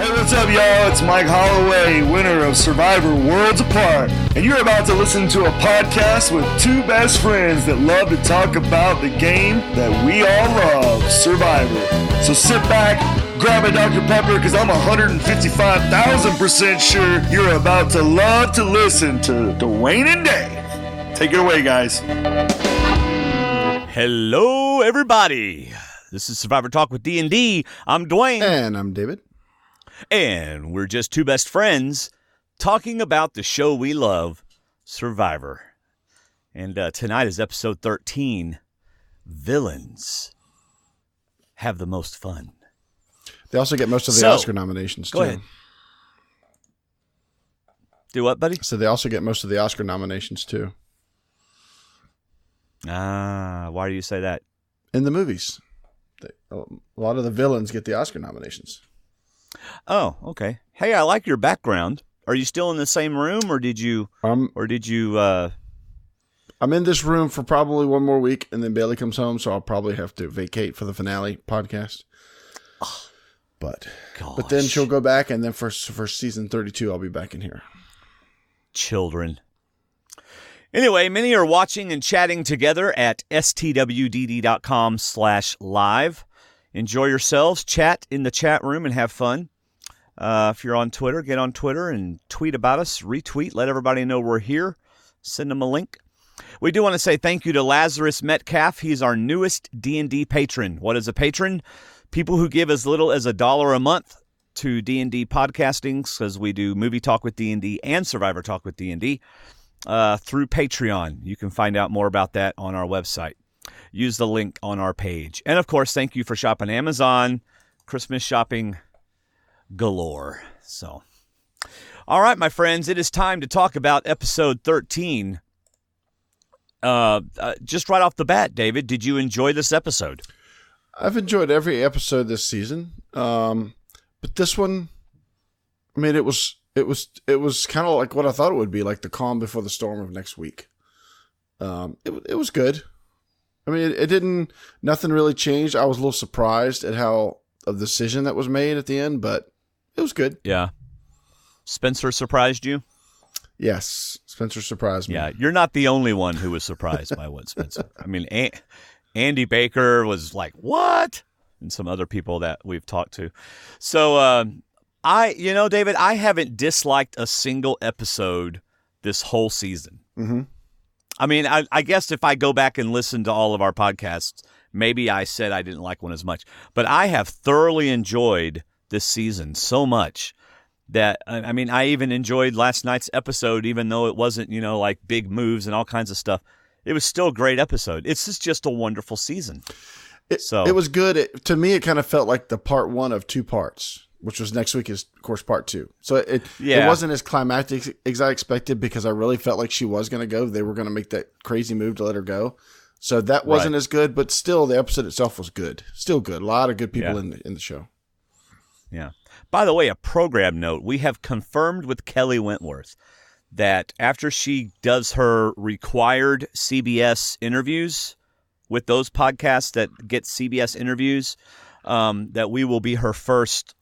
What's up, y'all? It's Mike Holloway, winner of Survivor Worlds Apart, and you're about to listen to a podcast with two best friends that love to talk about the game that we all love, Survivor. So sit back, grab a Dr. Pepper, because I'm 155,000% sure you're about to love to listen to Dwayne and Dave. Take it away, guys. Hello, everybody. This is Survivor Talk with D&D. I'm Dwayne. And I'm David. And we're just two best friends talking about the show we love, Survivor. And tonight is episode 13, Villains Have the Most Fun. They also get most of the Oscar nominations, too. Go ahead. Do what, buddy? So they also get most of the Oscar nominations, too. Why do you say that? In the movies. A lot of the villains get the Oscar nominations. Oh, okay. Hey, I like your background. Are you still in the same room, or did you? I'm in this room for probably one more week, and then Bailey comes home, so I'll probably have to vacate for the finale podcast. But then she'll go back, and then for season 32, I'll be back in here. Children. Anyway, many are watching and chatting together at stwdd.com/live. Enjoy yourselves, chat in the chat room, and have fun. If you're on Twitter, get on Twitter and tweet about us, retweet, let everybody know we're here. Send them a link. We do want to say thank you to Lazarus Metcalf. He's our newest D&D patron. What is a patron? People who give as little as $1 a month to D&D podcastings, because we do Movie Talk with D&D and Survivor Talk with D&D through Patreon. You can find out more about that on our website. Use the link on our page. And, of course, thank you for shopping Amazon. Christmas shopping galore. So, all right, my friends, it is time to talk about episode 13. Just right off the bat, David, did you enjoy this episode? I've enjoyed every episode this season. But this one, I mean, it was kind of like what I thought it would be, like the calm before the storm of next week. It was good. I mean, it didn't, nothing really changed. I was a little surprised at how the decision that was made at the end, but it was good. Yeah. Spencer surprised you? Yes. Spencer surprised me. Yeah. You're not the only one who was surprised by what Spencer. I mean, Andy Baker was like, what? And some other people that we've talked to. So, David, I haven't disliked a single episode this whole season. Mm-hmm. I mean, I guess if I go back and listen to all of our podcasts, maybe I said I didn't like one as much. But I have thoroughly enjoyed this season so much that, I mean, I even enjoyed last night's episode, even though it wasn't, like big moves and all kinds of stuff. It was still a great episode. It's just a wonderful season. It was good. To me, it kind of felt like the part one of two parts, which was next week is, of course, part two. So it wasn't as climactic as I expected, because I really felt like she was going to go. They were going to make that crazy move to let her go. So that wasn't as good, but still the episode itself was good. Still good. A lot of good people in the show. Yeah. By the way, a program note, we have confirmed with Kelly Wentworth that after she does her required CBS interviews with those podcasts that get CBS interviews, that we will be her first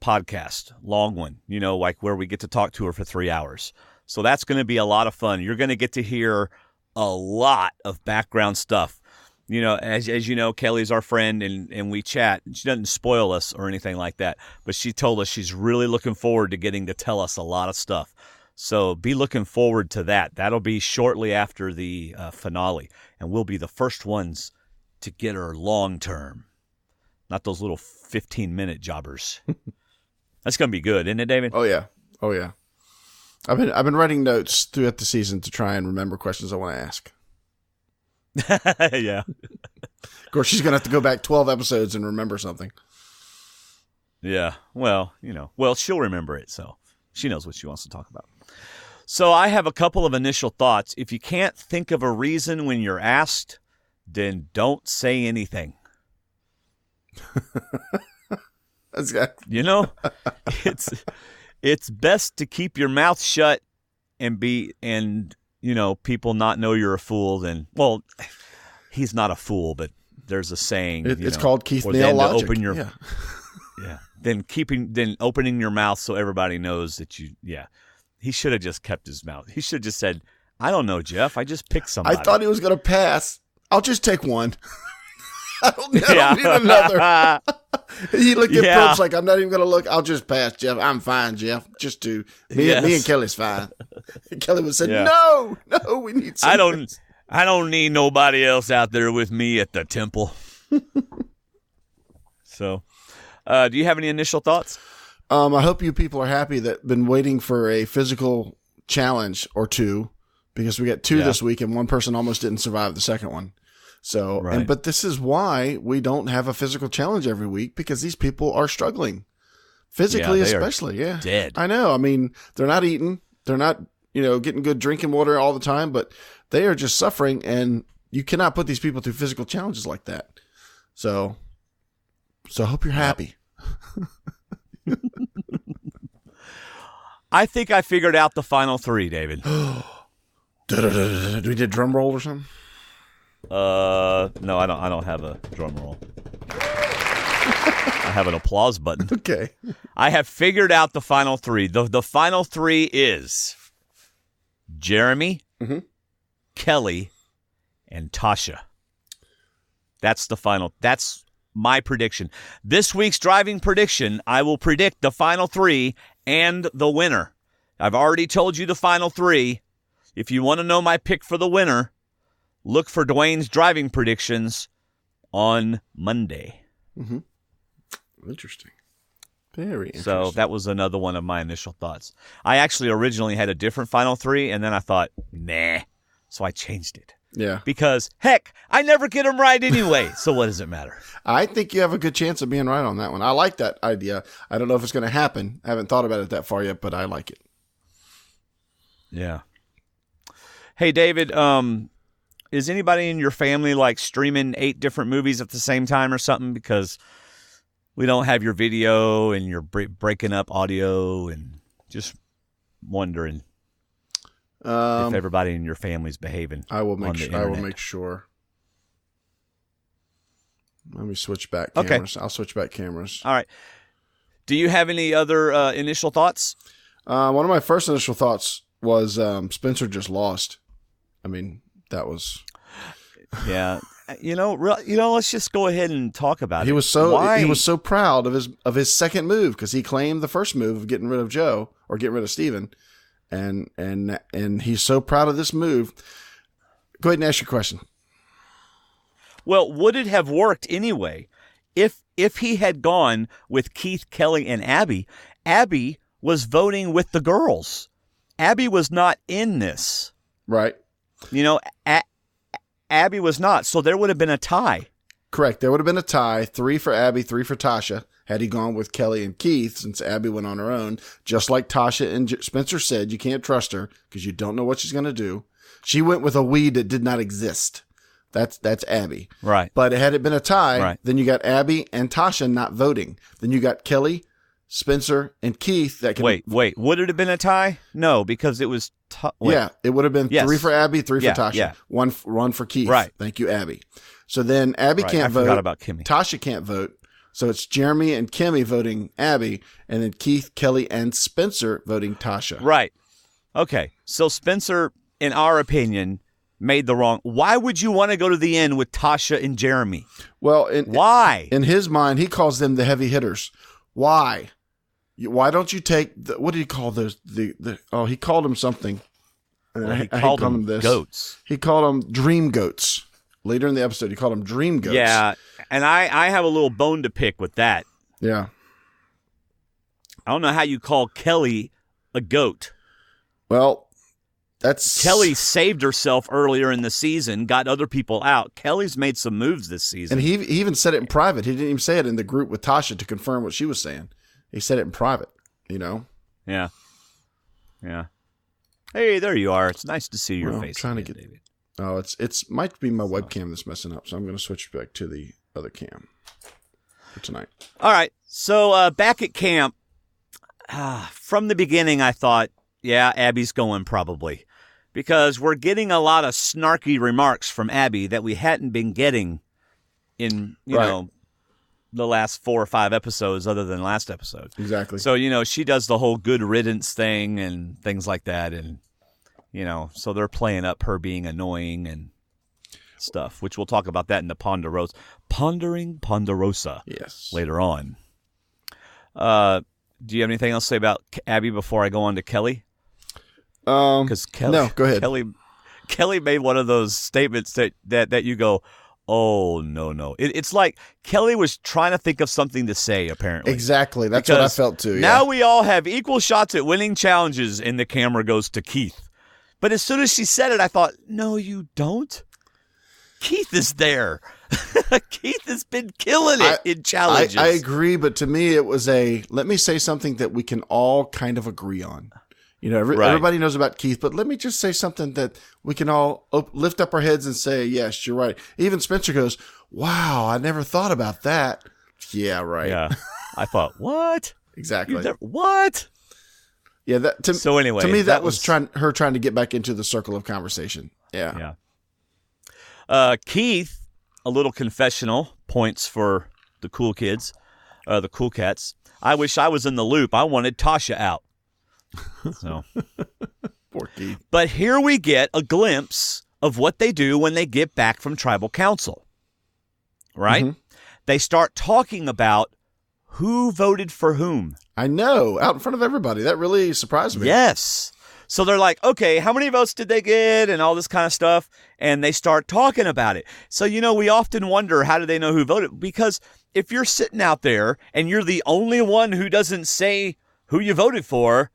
podcast, long one, like where we get to talk to her for 3 hours. So that's going to be a lot of fun. You're going to get to hear a lot of background stuff. As you know, Kelly's our friend, and we chat. She doesn't spoil us or anything like that, but she told us she's really looking forward to getting to tell us a lot of stuff. So be looking forward to that. That'll be shortly after the finale, and we'll be the first ones to get her long term, not those little 15-minute jobbers. That's going to be good, isn't it, David? Oh yeah. I've been writing notes throughout the season to try and remember questions I want to ask. Yeah. Of course, she's going to have to go back 12 episodes and remember something. Yeah. Well, she'll remember it, so she knows what she wants to talk about. So I have a couple of initial thoughts. If you can't think of a reason when you're asked, then don't say anything. It's best to keep your mouth shut and people not know you're a fool. Then, well, he's not a fool, but there's a saying. It's called Keith Neal logic. Yeah. Then opening your mouth so everybody knows that you. Yeah. He should have just kept his mouth. He should have just said, "I don't know, Jeff. I just picked somebody." I thought he was going to pass. I'll just take one. I don't need another. He looked at Probst like, I'm not even going to look. I'll just pass, Jeff. I'm fine, Jeff. Just two. Me and Kelly's fine. And Kelly would say, no, we need something. I don't need nobody else out there with me at the temple. So, do you have any initial thoughts? I hope you people are happy that been waiting for a physical challenge or two, because we got two this week and one person almost didn't survive the second one. So, but this is why we don't have a physical challenge every week, because these people are struggling physically, especially. Yeah. Dead. I know. I mean, they're not eating. They're not, getting good drinking water all the time, but they are just suffering, and you cannot put these people through physical challenges like that. So I hope you're happy. I think I figured out the final three, David. Do we did drum roll or something? No, I don't have a drum roll. I have an applause button. Okay. I have figured out the final three. The final three is Jeremy, Kelly, and Tasha. That's the final. That's my prediction. This week's driving prediction, I will predict the final three and the winner. I've already told you the final three. If you want to know my pick for the winner, look for Dwayne's driving predictions on Monday. Mm-hmm. Interesting. Very interesting. So that was another one of my initial thoughts. I actually originally had a different final three, and then I thought, nah. So I changed it. Yeah. Because, heck, I never get them right anyway. So what does it matter? I think you have a good chance of being right on that one. I like that idea. I don't know if it's going to happen. I haven't thought about it that far yet, but I like it. Yeah. Hey, David, is anybody in your family like streaming 8 different movies at the same time or something? Because we don't have your video and you're breaking up audio, and just wondering if everybody in your family's behaving. I will make sure. Let me switch back cameras. Okay. I'll switch back cameras. All right. Do you have any other initial thoughts? One of my first initial thoughts was Spencer just lost. I mean, that was... Yeah. Let's just go ahead and talk about it. He was so proud of his second move, because he claimed the first move of getting rid of Joe, or getting rid of Steven. And he's so proud of this move. Go ahead and ask your question. Well, would it have worked anyway if he had gone with Keith, Kelly, and Abby? Abby was voting with the girls. Abby was not in this. Right. Abby was not, so there would have been a tie. Correct. There would have been a tie, 3 for Abby, 3 for Tasha, had he gone with Kelly and Keith, since Abby went on her own. Just like Tasha and Spencer said, you can't trust her because you don't know what she's going to do. She went with a weed that did not exist. That's Abby. Right. But had it been a tie, then you got Abby and Tasha not voting. Then you got Kelly, Spencer, and Keith that can... Wait. Would it have been a tie? No, because it was... Yeah, it would have been 3 for Abby, 3 for Tasha. Yeah. One for Keith. Right. Thank you, Abby. So then Abby can't vote. I forgot about Kimmy. Tasha can't vote. So it's Jeremy and Kimmy voting Abby, and then Keith, Kelly, and Spencer voting Tasha. Right. Okay. So Spencer, in our opinion, made the wrong... Why would you want to go to the end with Tasha and Jeremy? Well, why? In his mind, he calls them the heavy hitters. Why? Why don't you take... what did he call those? He called them something. He called them goats. He called them dream goats. Later in the episode, he called them dream goats. Yeah, and I have a little bone to pick with that. Yeah. I don't know how you call Kelly a goat. Well, that's... Kelly saved herself earlier in the season, got other people out. Kelly's made some moves this season. And he even said it in private. He didn't even say it in the group with Tasha to confirm what she was saying. He said it in private, Yeah. Yeah. Hey, there you are. It's nice to see your face. Trying again, to get David. Oh, it's might be my webcam that's messing up, so I'm going to switch back to the other cam for tonight. All right. So back at camp, from the beginning, I thought, yeah, Abby's going probably, because we're getting a lot of snarky remarks from Abby that we hadn't been getting in the last 4 or 5 episodes other than last episode. Exactly. So, she does the whole good riddance thing and things like that. And, so they're playing up her being annoying and stuff, which we'll talk about that in the Pondering Ponderosa later on. Do you have anything else to say about Abby before I go on to Kelly? Because no, go ahead. Kelly made one of those statements that you go, oh, no. It's like Kelly was trying to think of something to say, apparently. Exactly. That's what I felt too. Now we all have equal shots at winning challenges, and the camera goes to Keith. But as soon as she said it, I thought, no, you don't. Keith is there. Keith has been killing it in challenges. I agree, but to me, it was let me say something that we can all kind of agree on. Everybody knows about Keith, but let me just say something that we can all lift up our heads and say, yes, you're right. Even Spencer goes, wow, I never thought about that. Yeah, right. Yeah. I thought, what? Exactly. What? Yeah. So anyway, to me, that was her trying to get back into the circle of conversation. Yeah. Yeah. Keith, a little confessional, points for the cool kids, the cool cats. I wish I was in the loop. I wanted Tasha out. So, poor Keith. But here we get a glimpse of what they do when they get back from tribal council. Right? Mm-hmm. They start talking about who voted for whom. I know, out in front of everybody. That really surprised me. Yes. So they're like, okay, how many votes did they get and all this kind of stuff? And they start talking about it. So, we often wonder, how do they know who voted? Because if you're sitting out there and you're the only one who doesn't say who you voted for,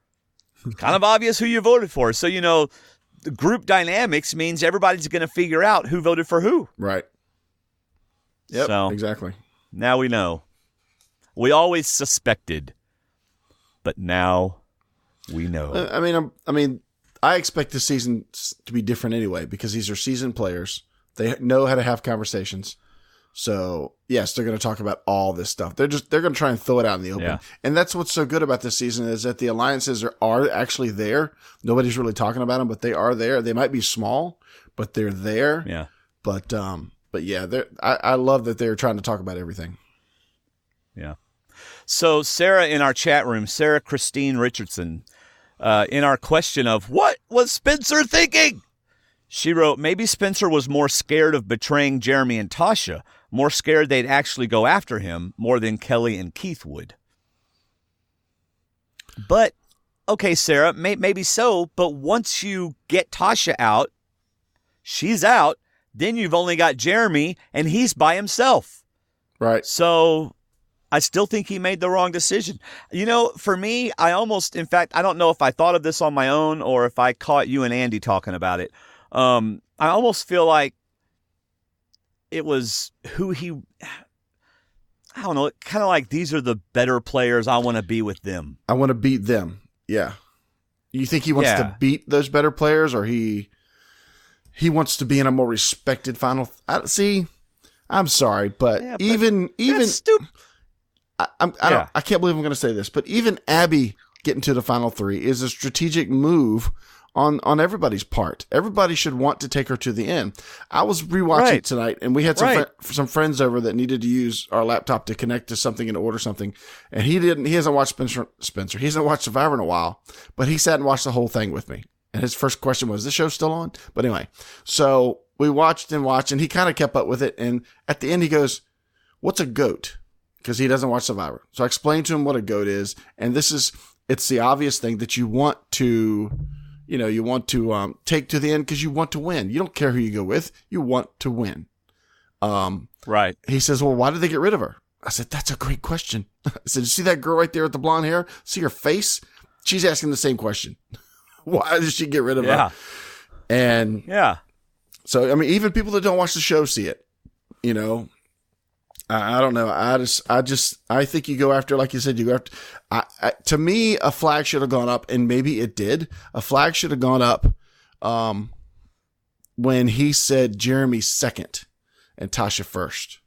kind of obvious who you voted for. So, the group dynamics means everybody's going to figure out who voted for who. Right. Yep, so, exactly. Now we know. We always suspected, but now we know. I expect this season to be different anyway because these are seasoned players. They know how to have conversations. So, yes, they're going to talk about all this stuff. They're going to try and throw it out in the open. Yeah. And that's what's so good about this season is that the alliances are actually there. Nobody's really talking about them, but they are there. They might be small, but they're there. Yeah. But yeah, I love that they're trying to talk about everything. Yeah. So Sarah in our chat room, Sarah Christine Richardson, in our question of what was Spencer thinking? She wrote, maybe Spencer was more scared of betraying Jeremy and Tasha, more scared they'd actually go after him more than Kelly and Keith would. But, okay, Sarah, maybe so, but once you get Tasha out, she's out, then you've only got Jeremy, and he's by himself. Right. So I still think he made the wrong decision. For me, I don't know if I thought of this on my own or if I caught you and Andy talking about it. I almost feel like it was who I don't know, kind of like these are the better players. I want to be with them. I want to beat them. Yeah. You think he wants to beat those better players or he wants to be in a more respected final? See, I'm sorry, but even that's stupid. I can't believe I'm going to say this, but even Abby getting to the final 3 is a strategic move on everybody's part. Everybody should want to take her to the end. I was rewatching tonight, and we had some friends over that needed to use our laptop to connect to something and order something, and he hasn't watched Spencer. He hasn't watched Survivor in a while, but he sat and watched the whole thing with me. And his first question was, "Is the show still on?" But anyway, so we watched, and he kind of kept up with it. And at the end, he goes, "What's a goat?" Because he doesn't watch Survivor. So I explained to him what a goat is, and it's the obvious thing that you want to take to the end because you want to win. You don't care who you go with. You want to win. Right. He says, well, why did they get rid of her? I said, that's a great question. I said, you see that girl right there with the blonde hair? See her face? She's asking the same question. Why did she get rid of her? And so, even people that don't watch the show see it, I don't know. I think you go after, like you said, to me, a flag should have gone up, and maybe it did. A flag should have gone up when he said Jeremy second and Tasha first.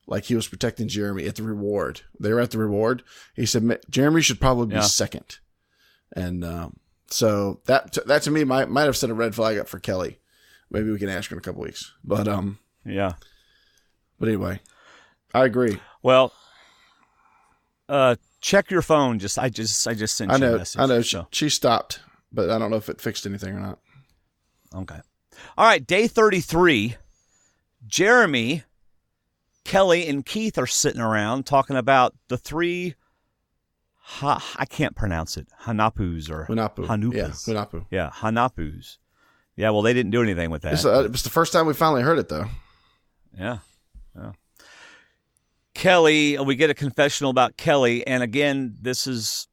Like he was protecting Jeremy at the reward. They were at the reward. He said Jeremy should probably be second. And so that to me might have set a red flag up for Kelly. Maybe we can ask her in a couple weeks. But But anyway. I agree. Well, check your phone. I just sent you a message. I know. So. She stopped, but I don't know if it fixed anything or not. Okay. All right. Day 33. Jeremy, Kelly, and Keith are sitting around talking about the three. I can't pronounce it. Hanapus or Hanupas. Yeah, Hunapu. Yeah, Hanapus. Yeah. Well, they didn't do anything with that. It was the first time we finally heard it, though. Yeah. Kelly, we get a confessional about Kelly, and again, this is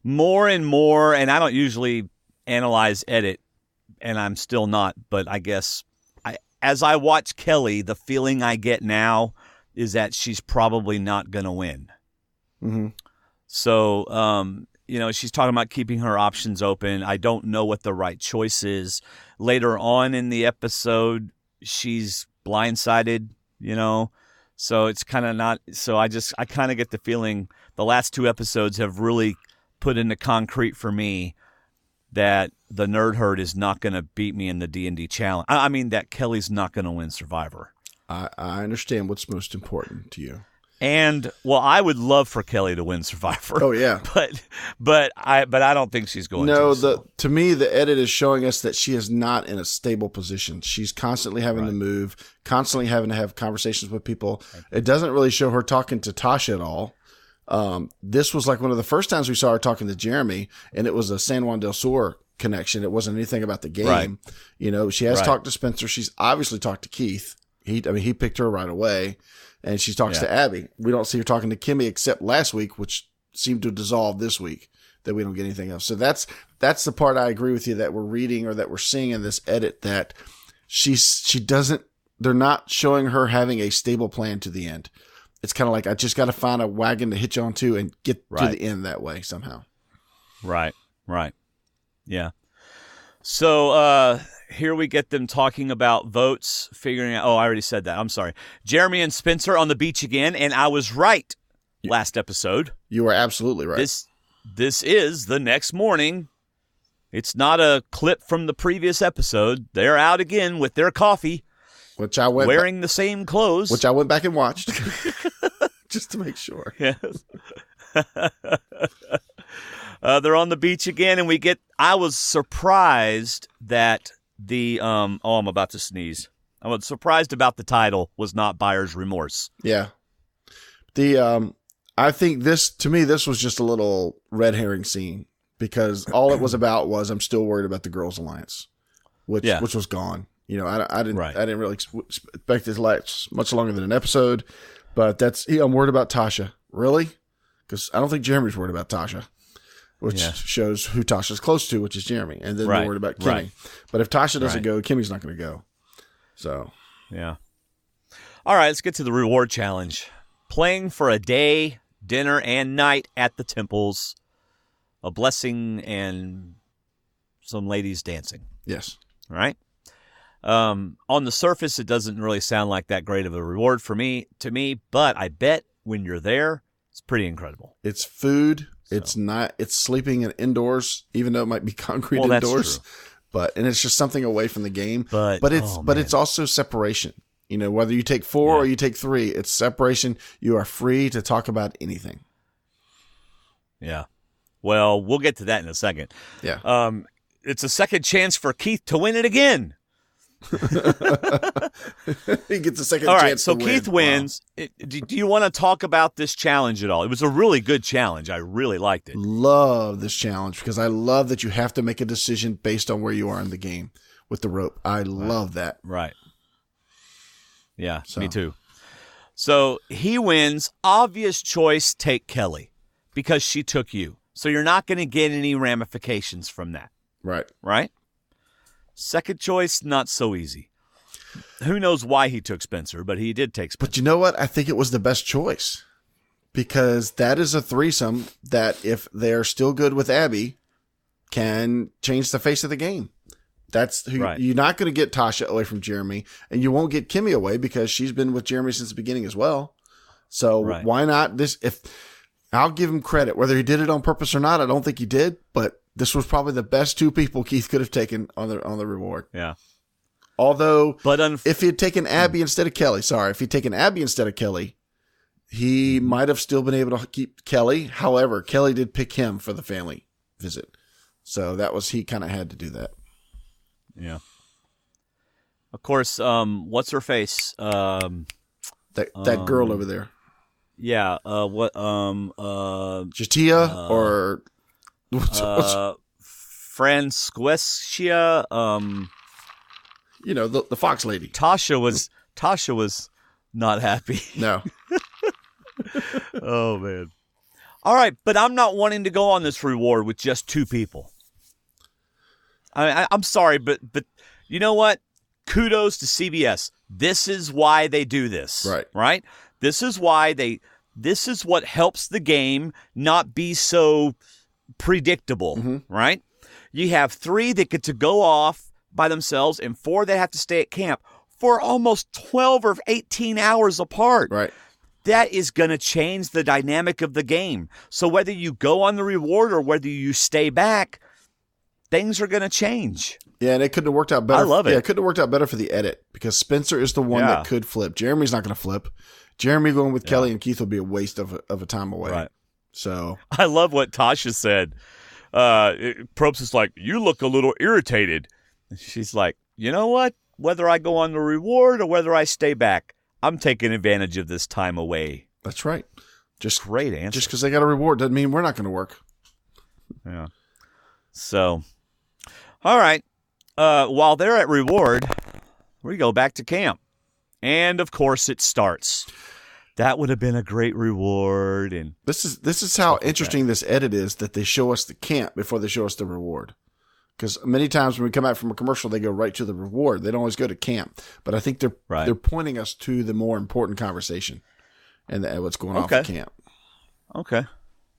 more and more, and I don't usually analyze edit, and I'm still not, but I guess as I watch Kelly, the feeling I get now is that she's probably not going to win. Mm-hmm. So, she's talking about keeping her options open. I don't know what the right choice is. Later on in the episode, she's blindsided, So it's kind of not. So I kind of get the feeling the last two episodes have really put into concrete for me that the Nerd Herd is not going to beat me in the D&D challenge. I mean that Kelly's not going to win Survivor. I understand what's most important to you. And well, I would love for Kelly to win Survivor. Oh yeah, but I don't think she's going. To me, the edit is showing us that she is not in a stable position. She's constantly having to move, constantly having to have conversations with people. It doesn't really show her talking to Tasha at all. This was like one of the first times we saw her talking to Jeremy, and it was a San Juan del Sur connection. It wasn't anything about the game. Right. She has talked to Spencer. She's obviously talked to Keith. He picked her right away. And she talks to Abby. We don't see her talking to Kimmy except last week, which seemed to dissolve this week, that we don't get anything else. So that's the part I agree with you that we're reading or that we're seeing in this edit, that they're not showing her having a stable plan to the end. It's kind of like, I just got to find a wagon to hitch onto and get to the end that way somehow. Right. Yeah. So, here we get them talking about votes, figuring out. Oh, I already said that. I'm sorry. Jeremy and Spencer on the beach again, and I was right last episode. You were absolutely right. This is the next morning. It's not a clip from the previous episode. They're out again with their coffee, which I went wearing the same clothes, which I went back and watched just to make sure. Yes. They're on the beach again, and I was surprised that I'm about to sneeze. I was surprised about the title was not Buyer's Remorse. Yeah. I think this was just a little red herring scene, because all it was about was, I'm still worried about the Girls Alliance, which was gone. I didn't really expect it to last much longer than an episode, but I'm worried about Tasha. Really? Because I don't think Jeremy's worried about Tasha. Which shows who Tasha's close to, which is Jeremy. And then they're worried about Kimmy. Right. But if Tasha doesn't go, Kimmy's not going to go. So. Yeah. All right, let's get to the reward challenge. Playing for a day, dinner, and night at the temples. A blessing and some ladies dancing. Yes. All right. On the surface, it doesn't really sound like that great of a reward to me, but I bet when you're there, it's pretty incredible. It's food. So. It's sleeping indoors, even though it might be concrete indoors, and it's just something away from the game. But it's also separation. Whether you take 4 or you take 3, it's separation. You are free to talk about anything. Yeah. Well, we'll get to that in a second. Yeah. It's a second chance for Keith to win it again. He gets a second chance. All right, so Keith wins. Wow. Do you want to talk about this challenge at all? It was a really good challenge. I really liked it. Love this challenge, because I love that you have to make a decision based on where you are in the game with the rope. I love that. Right. Yeah, me too. So he wins. Obvious choice, take Kelly, because she took you. So you're not going to get any ramifications from that. Right. Right? Second choice, not so easy. Who knows why he took Spencer, but he did take Spencer. But you know what? I think it was the best choice, because that is a threesome that, if they're still good with Abby, can change the face of the game. That's who you're not going to get Tasha away from Jeremy, and you won't get Kimmy away because she's been with Jeremy since the beginning as well. So why not this? If I'll give him credit, whether he did it on purpose or not, I don't think he did, but this was probably the best 2 people Keith could have taken on the reward. Yeah. Although, if he had taken Abby instead of Kelly, He might have still been able to keep Kelly. However, Kelly did pick him for the family visit. So he kind of had to do that. Yeah. Of course, what's her face? That girl over there. Yeah. Jatia or what's Franciscia. The Fox lady. Tasha was not happy. No. Oh man. All right, but I'm not wanting to go on this reward with just 2 people. I'm sorry, but you know what? Kudos to CBS. This is why they do this. Right? This is why this is what helps the game not be so predictable, right? You have 3 that get to go off by themselves and 4 that have to stay at camp for almost 12 or 18 hours apart. Right. That is going to change the dynamic of the game. So whether you go on the reward or whether you stay back, things are going to change. Yeah, and it couldn't have worked out better. I love it. Yeah, it couldn't have worked out better for the edit because Spencer is the one that could flip. Jeremy's not going to flip. Jeremy going with Kelly and Keith will be a waste of a time away. Right. So I love what Tasha said. Probst is like, you look a little irritated. And she's like, you know what? Whether I go on the reward or whether I stay back, I'm taking advantage of this time away. That's right. Just great answer. Just because they got a reward doesn't mean we're not going to work. Yeah. So, all right. While they're at reward, we go back to camp. And, of course, it starts. That would have been a great reward. And this is how interesting this edit is, that they show us the camp before they show us the reward. Because many times when we come out from a commercial, they go right to the reward. They don't always go to camp. But I think they're pointing us to the more important conversation and what's going on at camp. Okay.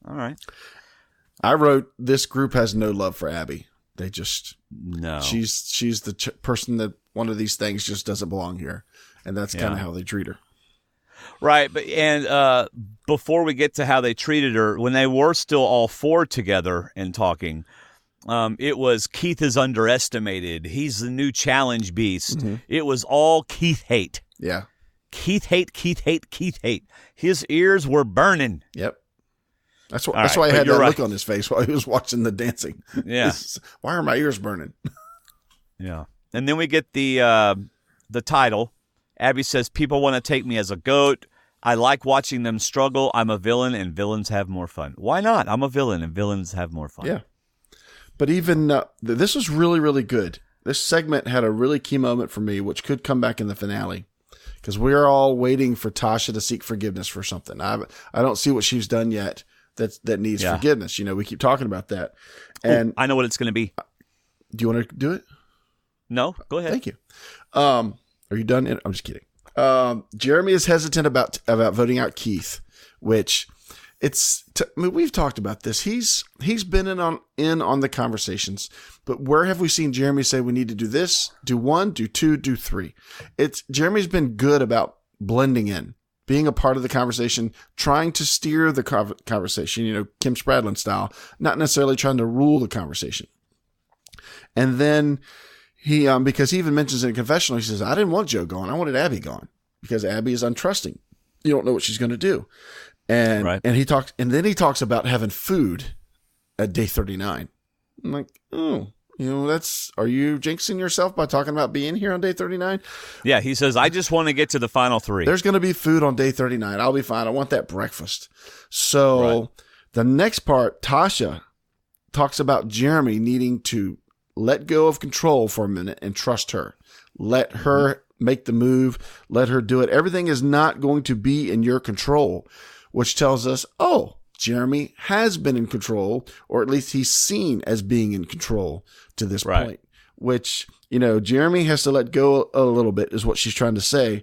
All right. I wrote, this group has no love for Abby. They just no. She's the person that one of these things just doesn't belong here, and that's kind of how they treat her. Right, but before we get to how they treated her, when they were still all 4 together and talking, it was Keith is underestimated. He's the new challenge beast. Mm-hmm. It was all Keith hate. Yeah, Keith hate. His ears were burning. Yep. That's why I had that look on his face while he was watching the dancing. Yeah. Why are my ears burning? Yeah. And then we get the title. Abby says, people want to take me as a goat. I like watching them struggle. I'm a villain and villains have more fun. Why not? I'm a villain and villains have more fun. Yeah. But even this was really, really good. This segment had a really key moment for me, which could come back in the finale. Because we're all waiting for Tasha to seek forgiveness for something. I don't see what she's done yet that needs forgiveness. We keep talking about that. And I know what it's going to be. Do you want to do it? No, go ahead. Thank you. Are you done? I'm just kidding. Jeremy is hesitant about voting out Keith, which we've talked about this. He's been in on the conversations, but where have we seen Jeremy say we need to do this, do 1, do 2, do 3? Jeremy's been good about blending in, being a part of the conversation, trying to steer the conversation, Kim Spradlin style, not necessarily trying to rule the conversation. And then he, because he even mentions in a confessional, he says, I didn't want Joe gone. I wanted Abby gone because Abby is untrusting. You don't know what she's going to do. And he talks about having food at day 39. I'm like, oh, are you jinxing yourself by talking about being here on day 39? Yeah, he says, I just want to get to the final 3. There's going to be food on day 39. I'll be fine. I want that breakfast. So the next part, Tasha talks about Jeremy needing to let go of control for a minute and trust her. Let her make the move. Let her do it. Everything is not going to be in your control, which tells us, Jeremy has been in control, or at least he's seen as being in control to this point, which, Jeremy has to let go a little bit is what she's trying to say.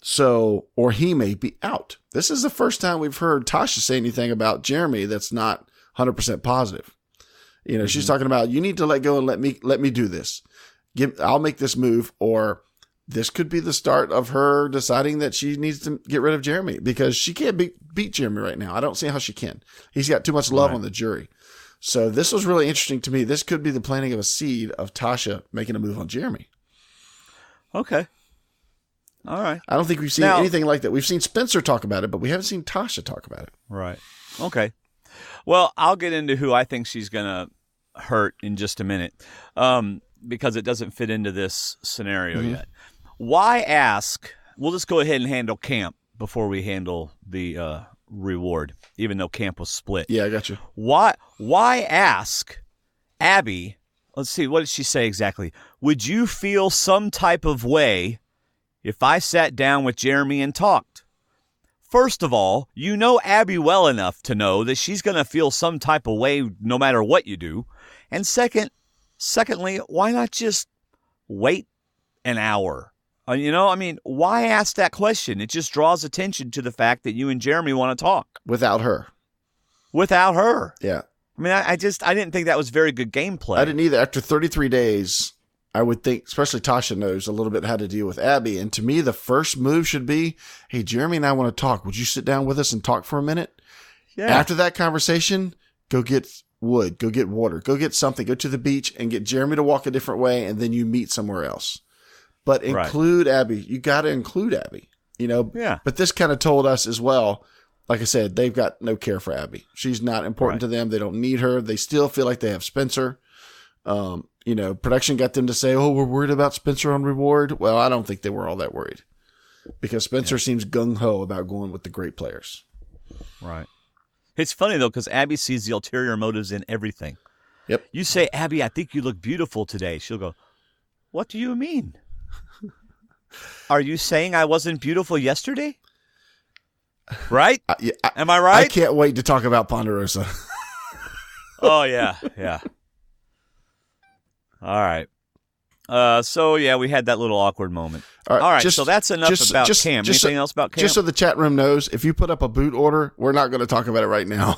So, or he may be out. This is the first time we've heard Tasha say anything about Jeremy that's not 100% positive. She's talking about, you need to let go and let me do this. I'll make this move, or this could be the start of her deciding that she needs to get rid of Jeremy because she can't beat Jeremy right now. I don't see how she can. He's got too much love on the jury. So this was really interesting to me. This could be the planting of a seed of Tasha making a move on Jeremy. Okay. All right. I don't think we've seen anything like that. We've seen Spencer talk about it, but we haven't seen Tasha talk about it. Right. Okay. Well, I'll get into who I think she's going to hurt in just a minute because it doesn't fit into this scenario yet. Why ask? We'll just go ahead and handle Camp before we handle the reward, even though Camp was split. Yeah, I got you. Why ask Abby? Let's see. What did she say exactly? Would you feel some type of way if I sat down with Jeremy and talked? First of all, you know Abby well enough to know that she's going to feel some type of way no matter what you do. And secondly, why not just wait an hour? Why ask that question? It just draws attention to the fact that you and Jeremy want to talk. Without her. Yeah. I mean, I didn't think that was very good gameplay. I didn't either. After 33 days, I would think, especially Tasha knows a little bit how to deal with Abby. And to me, the first move should be, hey, Jeremy and I want to talk. Would you sit down with us and talk for a minute? Yeah. After that conversation, go get wood, go get water, go get something, go to the beach and get Jeremy to walk a different way. And then you meet somewhere else. But include Abby. You got to include Abby, Yeah. But this kind of told us as well, like I said, they've got no care for Abby. She's not important to them. They don't need her. They still feel like they have Spencer. Production got them to say, oh, we're worried about Spencer on reward. Well, I don't think they were all that worried because Spencer seems gung-ho about going with the great players. Right. It's funny, though, because Abby sees the ulterior motives in everything. Yep. You say, Abby, I think you look beautiful today. She'll go, what do you mean? Are you saying I wasn't beautiful yesterday? Right? Am I right? I can't wait to talk about Ponderosa. Oh, yeah. All right. We had that little awkward moment. All right. So that's enough about Cam. Anything else about Cam? Just so the chat room knows, if you put up a boot order, we're not going to talk about it right now.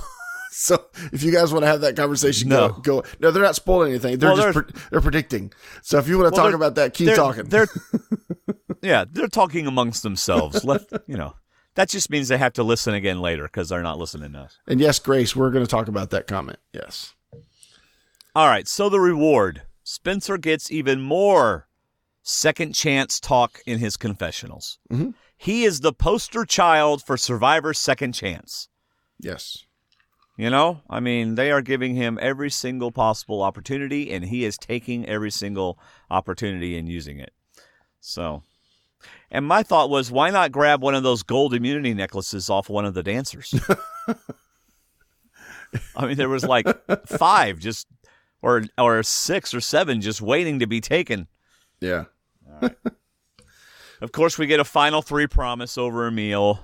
So if you guys want to have that conversation, go. No, they're not spoiling anything. They're they're predicting. So if you want to talk about that, keep talking. They're talking amongst themselves. That just means they have to listen again later because they're not listening to us. And yes, Grace, we're going to talk about that comment. Yes. All right. So the reward. Spencer gets even more second chance talk in his confessionals. Mm-hmm. He is the poster child for Survivor's second chance. Yes. They are giving him every single possible opportunity, and he is taking every single opportunity and using it. So, and my thought was, why not grab one of those gold immunity necklaces off one of the dancers? There was like 5 just... Or 6 or 7 just waiting to be taken. Yeah. All right. Of course, we get a final 3 promise over a meal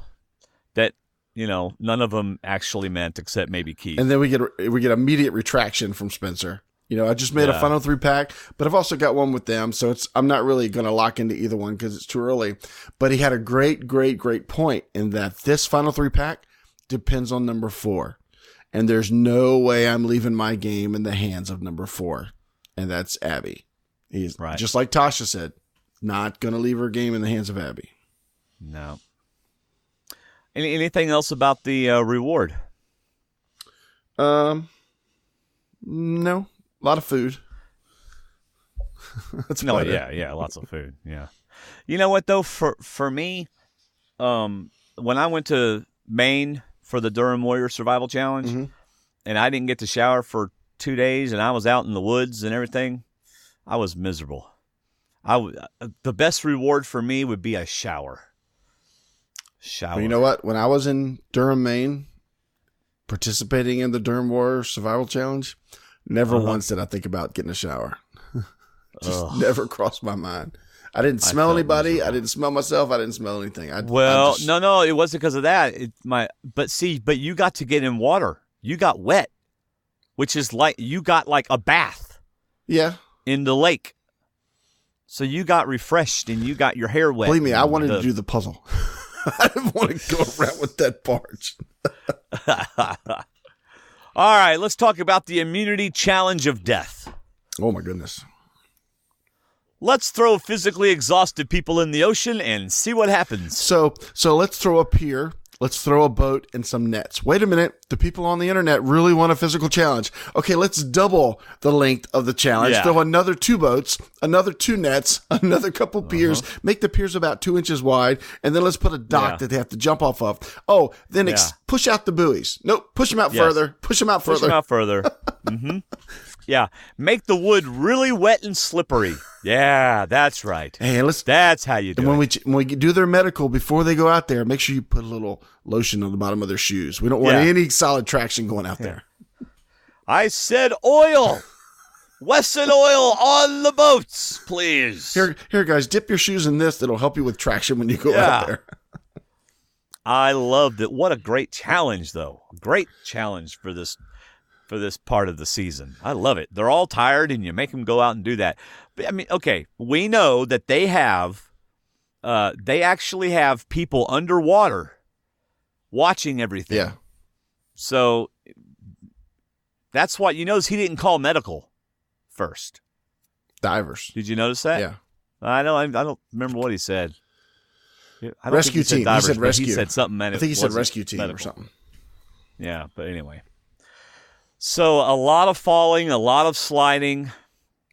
that, none of them actually meant except maybe Keith. And then we get immediate retraction from Spencer. I just made a final 3 pack, but I've also got one with them, so I'm not really going to lock into either one because it's too early. But he had a great, great, great point in that this final 3 pack depends on number 4. And there's no way I'm leaving my game in the hands of number 4. And that's Abby. He's just like Tasha said, not going to leave her game in the hands of Abby. No. Anything else about the reward? No. A lot of food. Lots of food. Yeah. You know what, though? For me, when I went to Maine for the Durham Warrior Survival Challenge, and I didn't get to shower for 2 days, and I was out in the woods and everything, I was miserable. The best reward for me would be a shower. Well, you know what? When I was in Durham, Maine, participating in the Durham Warrior Survival Challenge, never once did I think about getting a shower. Just never crossed my mind. I didn't smell anybody. Miserable. I didn't smell myself. I didn't smell anything. No, it wasn't because of that. But you got to get in water. You got wet, which is like you got like a bath. Yeah. In the lake. So you got refreshed and you got your hair wet. Believe me, I wanted to do the puzzle. I didn't want to go around with that barge. All right, let's talk about the immunity challenge of death. Oh my goodness. Let's throw physically exhausted people in the ocean and see what happens. So let's throw a pier Let's throw a boat and some nets. Wait a minute. The people on the internet really want a physical challenge. Okay, let's double the length of the challenge. Yeah. Throw another 2 boats, another 2 nets, another couple piers. Make the piers about 2 inches wide, and then let's put a dock that they have to jump off of. Oh, then push out the buoys. Nope, push them out further. Push them out further. Push them out further. Mm-hmm. Yeah, make the wood really wet and slippery. Yeah, that's right. Hey, that's how you do it. When we do their medical, before they go out there, make sure you put a little lotion on the bottom of their shoes. We don't want any solid traction going out there. I said oil. Wesson oil on the boats, please. Here, guys, dip your shoes in this. That'll help you with traction when you go out there. I loved it. What a great challenge, though. Great challenge for this part of the season. I love it. They're all tired, and you make them go out and do that. But, I mean, okay, we know that they actually have people underwater watching everything. Yeah. So that's why you notice he didn't call medical first. Divers. Did you notice that? Yeah. I don't remember what he said. I don't rescue think he team. Divers, he said rescue. He said something. I think he said rescue team medical. or something. Yeah, but anyway. So a lot of falling, a lot of sliding.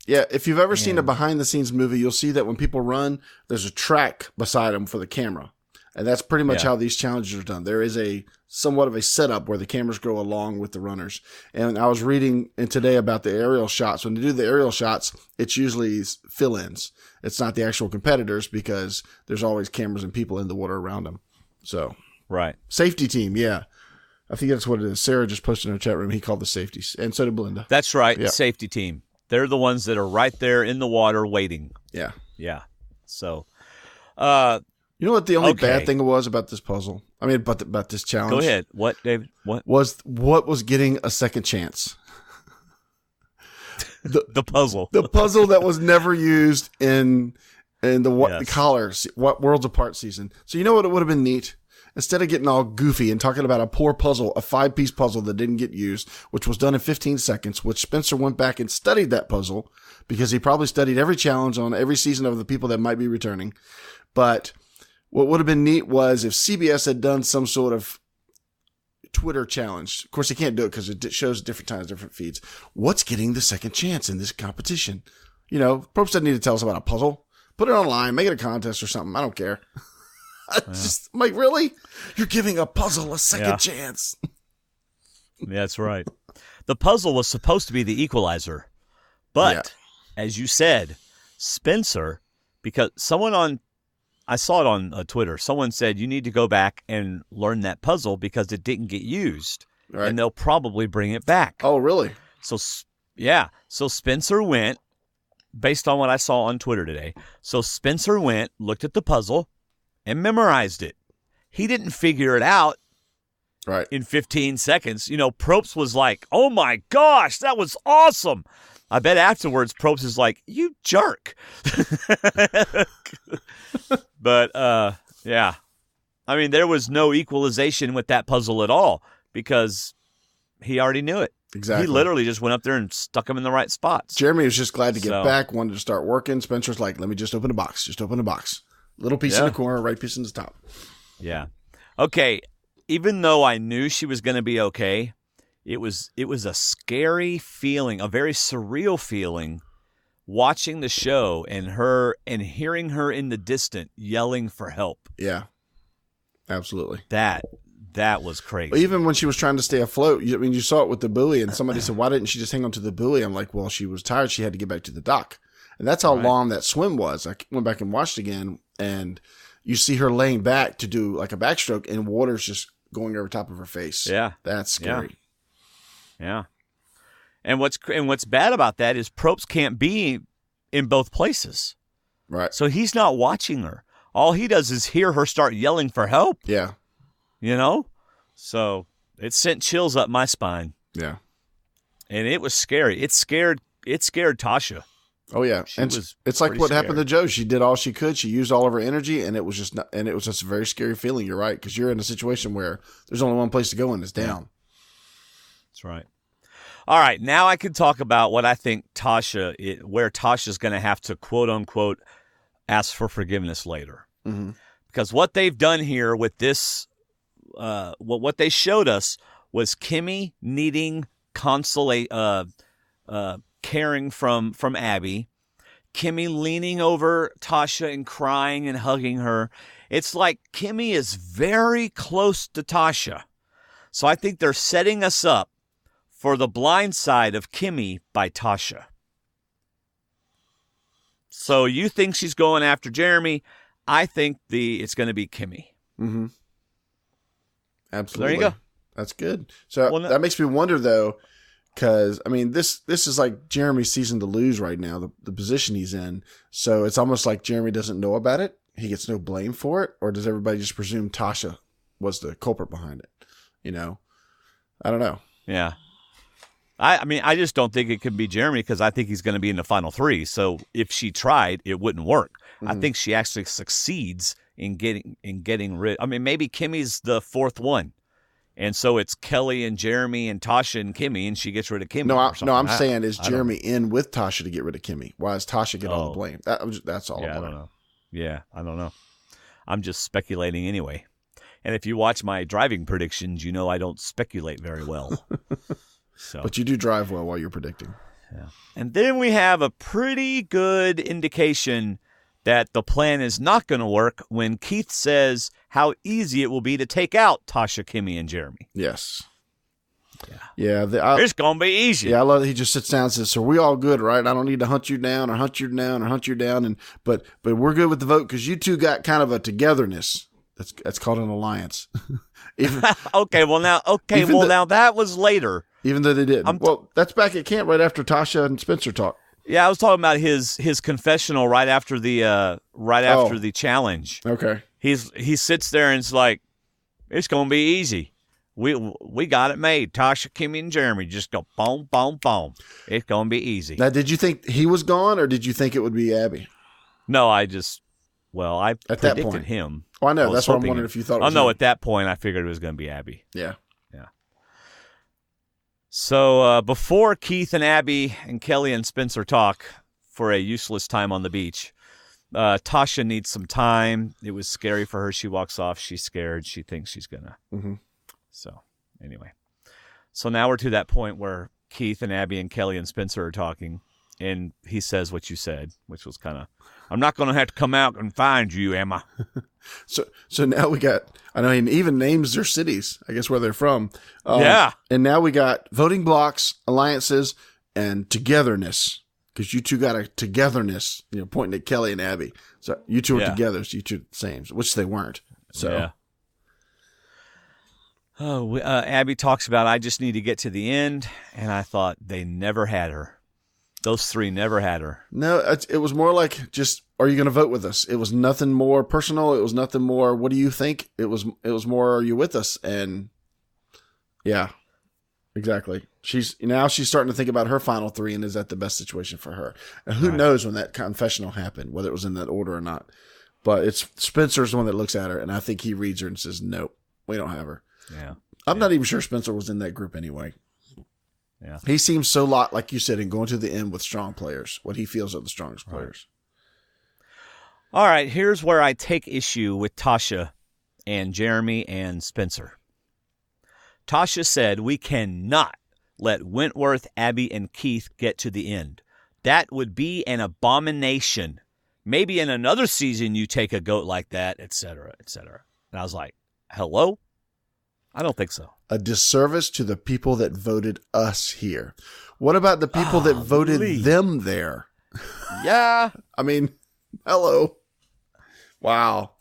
Yeah, if you've ever seen a behind-the-scenes movie, you'll see that when people run, there's a track beside them for the camera. And that's pretty much how these challenges are done. There is somewhat of a setup where the cameras go along with the runners. And I was reading today about the aerial shots. When they do the aerial shots, it's usually fill-ins. It's not the actual competitors because there's always cameras and people in the water around them. So, right. Safety team, yeah. I think that's what it is. Sarah just posted in her chat room. He called the safeties. And so did Belinda. That's right. Yeah. Safety team. They're the ones that are right there in the water waiting. Yeah. Yeah. So, you know what the only bad thing was about this puzzle? I mean, about this challenge? Go ahead. What, David? What was getting a second chance? The puzzle. The puzzle that was never used in the Collars, Worlds Apart season. So you know what? It would have been neat. Instead of getting all goofy and talking about a poor puzzle, a 5-piece puzzle that didn't get used, which was done in 15 seconds, which Spencer went back and studied that puzzle because he probably studied every challenge on every season of the people that might be returning. But what would have been neat was if CBS had done some sort of Twitter challenge. Of course, they can't do it because it shows different times, different feeds. What's getting the second chance in this competition? You know, Probst doesn't need to tell us about a puzzle. Put it online, make it a contest or something. I don't care. I'm like, really? You're giving a puzzle a second chance. That's right. The puzzle was supposed to be the equalizer. But, as you said, Spencer, because I saw it on Twitter, someone said you need to go back and learn that puzzle because it didn't get used. Right. And they'll probably bring it back. Oh, really? So Spencer went, based on what I saw on Twitter today. So Spencer went, looked at the puzzle, and memorized it. He didn't figure it out in 15 seconds. You know, Probst was like, oh my gosh, that was awesome. I bet afterwards Probst is like, you jerk. But, yeah. I mean, there was no equalization with that puzzle at all because he already knew it. Exactly. He literally just went up there and stuck him in the right spots. Jeremy was just glad to get back, wanted to start working. Spencer's like, let me just open a box. Just open a box. Little piece in the corner, right piece in the top. Yeah. Okay. Even though I knew she was going to be okay, it was a scary feeling, a very surreal feeling, watching the show and hearing her in the distance yelling for help. Yeah. Absolutely. That was crazy. Even when she was trying to stay afloat, you saw it with the buoy, and somebody said, why didn't she just hang on to the buoy? I'm like, well, she was tired. She had to get back to the dock. And that's how long that swim was. I went back and watched again, and you see her laying back to do like a backstroke, and water's just going over top of her face. Yeah. That's scary. Yeah. And what's bad about that is Probst can't be in both places. Right. So he's not watching her. All he does is hear her start yelling for help. Yeah. You know? So it sent chills up my spine. Yeah. And it was scary. It scared Tasha. Oh yeah. It's like what happened to Joe. She did all she could. She used all of her energy, and it was just a very scary feeling. You're right, because you're in a situation where there's only one place to go, and it's down. That's right. All right, now I can talk about what I think where Tasha's going to have to quote unquote ask for forgiveness later, because what they've done here with this what they showed us was Kimmy needing caring from Abby, Kimmy leaning over Tasha and crying and hugging her. It's like Kimmy is very close to Tasha. So I think they're setting us up for the blind side of Kimmy by Tasha. So you think she's going after Jeremy. I think it's going to be Kimmy. Mm-hmm. Absolutely. There you go. That's good. So that makes me wonder, though, because, I mean, this is like Jeremy's season to lose right now, the position he's in. So it's almost like Jeremy doesn't know about it. He gets no blame for it. Or does everybody just presume Tasha was the culprit behind it? You know? I don't know. Yeah. I mean, I just don't think it could be Jeremy because I think he's going to be in the final 3. So if she tried, it wouldn't work. Mm-hmm. I think she actually succeeds in getting rid. I mean, maybe Kimmy's the 4th one. And so it's Kelly and Jeremy and Tasha and Kimmy, and she gets rid of Kimmy. No, I'm saying is Jeremy in with Tasha to get rid of Kimmy? Why does Tasha get all the blame? That's all. Yeah, I don't know. Yeah, I don't know. I'm just speculating anyway. And if you watch my driving predictions, you know I don't speculate very well. So, but you do drive well while you're predicting. Yeah. And then we have a pretty good indication that the plan is not going to work when Keith says how easy it will be to take out Tasha, Kimmy, and Jeremy. Yes. Yeah. It's going to be easy. Yeah, I love that he just sits down and says, so we all good, right? I don't need to hunt you down or hunt you down or hunt you down. But we're good with the vote because you two got kind of a togetherness. That's called an alliance. Now that was later. Even though they didn't. That's back at camp right after Tasha and Spencer talk. Yeah, I was talking about his confessional right after the challenge. Okay. He sits there and it's like, it's gonna be easy. We got it made. Tasha, Kimmy, and Jeremy just go boom, boom, boom. It's gonna be easy. Now, did you think he was gone, or did you think it would be Abby? No, I predicted him. Oh, I know. That's what I'm wondering if you thought it was him. At that point, I figured it was going to be Abby. Yeah. Yeah. So before Keith and Abby and Kelly and Spencer talk for a useless time on the beach, Tasha needs some time. It was scary for her. She walks off. She's scared. She thinks she's going to. Mm-hmm. So anyway. So now we're to that point where Keith and Abby and Kelly and Spencer are talking. And he says what you said, which was kind of, I'm not going to have to come out and find you, am I? So now we got, I know he even names their cities, I guess where they're from. Yeah. And now we got voting blocks, alliances, and togetherness. Because you two got a togetherness, pointing at Kelly and Abby. So you two are together, so you two are the same, which they weren't. So. Yeah. Oh, Abby talks about, I just need to get to the end. And I thought they never had her. Those 3 never had her. No, it was more like just, are you going to vote with us? It was nothing more personal. It was nothing more, what do you think? It was more, are you with us? And yeah, exactly. She's starting to think about her final 3 and is that the best situation for her? And who knows when that confessional happened, whether it was in that order or not. But it's Spencer's the one that looks at her, and I think he reads her and says, nope, we don't have her. Yeah. I'm not even sure Spencer was in that group anyway. Yeah. He seems so like you said, in going to the end with strong players, what he feels are the strongest players. All right, here's where I take issue with Tasha and Jeremy and Spencer. Tasha said we cannot let Wentworth, Abby, and Keith get to the end. That would be an abomination. Maybe in another season you take a goat like that, etc., etc. And I was like, hello? I don't think so. A disservice to the people that voted us here. What about the people that voted them there? Yeah. I mean, hello. Wow.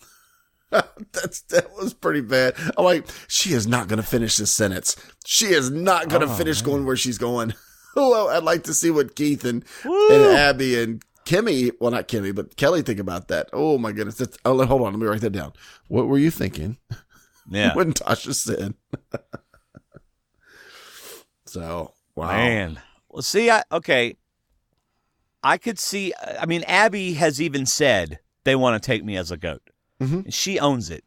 That was pretty bad. I'm like, she is not going to finish this sentence. She is not going to finish going where she's going. Well, I'd like to see what Keith and Abby and Kimmy, well, not Kimmy, but Kelly think about that. Oh my goodness. Hold on. Let me write that down. What were you thinking? Yeah. When Tasha said. So, wow. Man. Well, see, I could see, I mean, Abby has even said they want to take me as a goat. Mm-hmm. She owns it.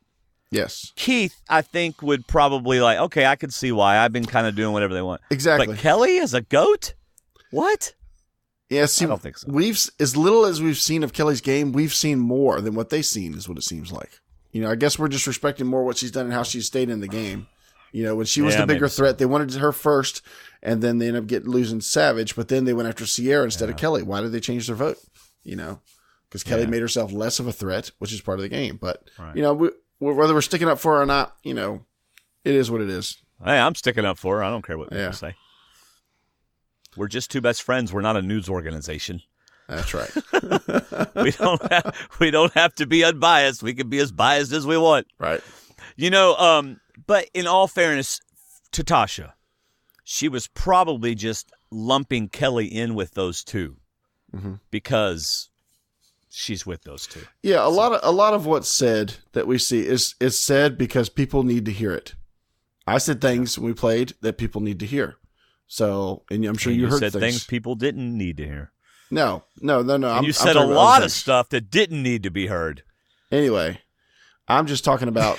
Yes. Keith, I think, would probably okay, I could see why. I've been kind of doing whatever they want. Exactly. But Kelly as a goat? What? Yeah, see, I don't think so. As little as we've seen of Kelly's game, we've seen more than what they've seen, is what it seems like. I guess we're just respecting more what she's done and how she's stayed in the game. When she was the bigger threat, they wanted her first, and then they ended up losing Savage, but then they went after Sierra instead of Kelly. Why did they change their vote? Because Kelly made herself less of a threat, which is part of the game. But, whether we're sticking up for her or not, it is what it is. Hey, I'm sticking up for her. I don't care what people say. We're just two best friends. We're not a news organization. That's right. we don't have to be unbiased. We can be as biased as we want. Right. But in all fairness to Tasha, she was probably just lumping Kelly in with those two because she's with those two. Yeah, a lot of what's said that we see is said because people need to hear it. I said things when we played that people need to hear. So, and I'm sure you heard said things people didn't need to hear. No. And you said a lot of stuff that didn't need to be heard. Anyway, I'm just talking about,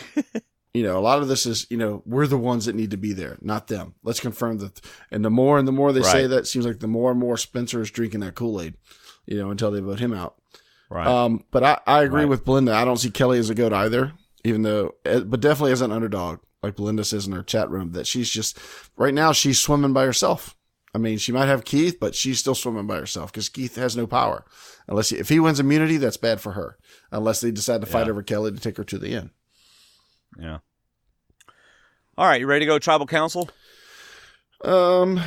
a lot of this is, we're the ones that need to be there, not them. Let's confirm that. And the more they say that, it seems like the more and more Spencer is drinking that Kool-Aid, until they vote him out. Right. But I agree with Belinda. I don't see Kelly as a GOAT either, but definitely as an underdog, like Belinda says in her chat room, that she's just, right now, she's swimming by herself. I mean, she might have Keith, but she's still swimming by herself because Keith has no power. If he wins immunity, that's bad for her. Unless they decide to fight over Kelly to take her to the end. Yeah. All right, you ready to go Tribal Council? Let's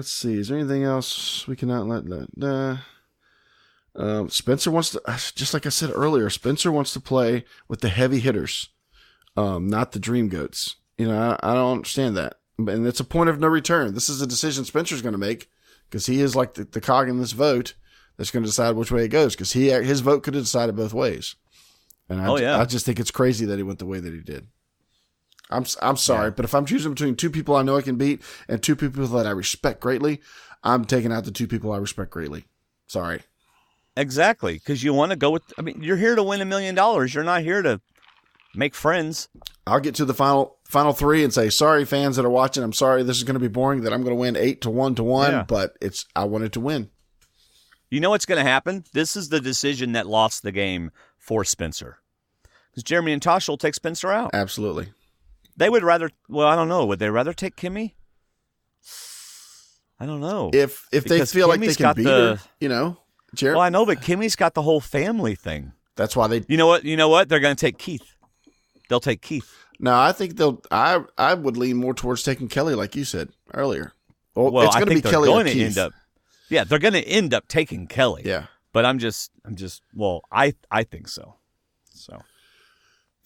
see. Is there anything else we cannot let? Spencer wants to, just like I said earlier, Spencer wants to play with the heavy hitters, not the dream goats. I don't understand that. And it's a point of no return. This is a decision Spencer's going to make because he is like the cog in this vote that's going to decide which way it goes because his vote could have decided both ways. And I just think it's crazy that he went the way that he did. I'm sorry, but if I'm choosing between two people I know I can beat and two people that I respect greatly, I'm taking out the two people I respect greatly. Sorry. Exactly, because you want to go with. I mean, you're here to win $1 million. You're not here to make friends. I'll get to the final three and say, sorry, fans that are watching. I'm sorry this is going to be boring. That I'm going to win 8-1-1, but I wanted to win. You know what's going to happen? This is the decision that lost the game for Spencer, because Jeremy and Tasha will take Spencer out. Absolutely. They would rather. Well, I don't know. Would they rather take Kimmy? I don't know. If they feel like they can beat her, Jared. Well, I know, but Kimmy's got the whole family thing. That's why they. You know what? They're going to take Keith. They'll take Keith. No, I think I would lean more towards taking Kelly, like you said earlier. Well, it's going to be Kelly or Keith. They're going to end up taking Kelly. Yeah. But I'm just. Well, I think so. So.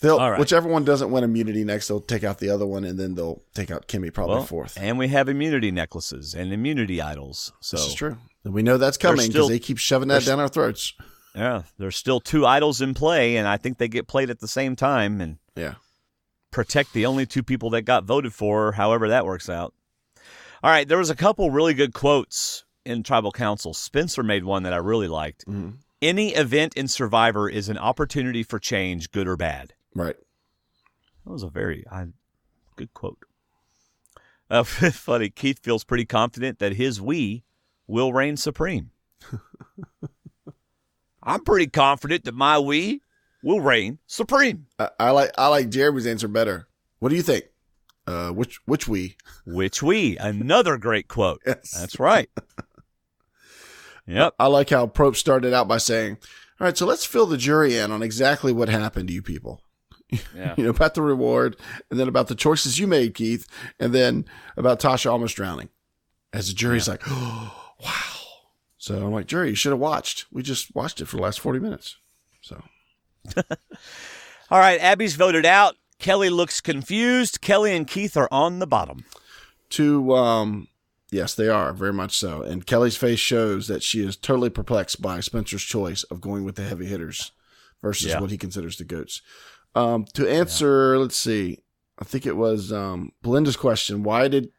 Whichever one doesn't win immunity next, they'll take out the other one, and then they'll take out Kimmy probably fourth. And we have immunity necklaces and immunity idols. So this is true. And we know that's coming because they keep shoving that down our throats. Yeah, there's still two idols in play, and I think they get played at the same time. And protect the only two people that got voted for, however that works out. All right, there was a couple really good quotes in Tribal Council. Spencer made one that I really liked. Mm-hmm. Any event in Survivor is an opportunity for change, good or bad. Right. That was a very good quote. Funny, Keith feels pretty confident that his we will reign supreme. I'm pretty confident that my we will reign supreme. I like Jeremy's answer better. What do you think? Which we? Which we? Another great quote. Yes. That's right. Yep. I like how Probst started out by saying, all right, so let's fill the jury in on exactly what happened to you people. Yeah. About the reward, and then about the choices you made, Keith, and then about Tasha almost drowning. As the jury's like, oh, wow. So I'm like, jury, you should have watched. We just watched it for the last 40 minutes. So. All right, Abby's voted out. Kelly looks confused. Kelly and Keith are on the bottom. Yes, they are, very much so. And Kelly's face shows that she is totally perplexed by Spencer's choice of going with the heavy hitters versus what he considers the GOATs. To answer, let's see, I think it was Belinda's question, why did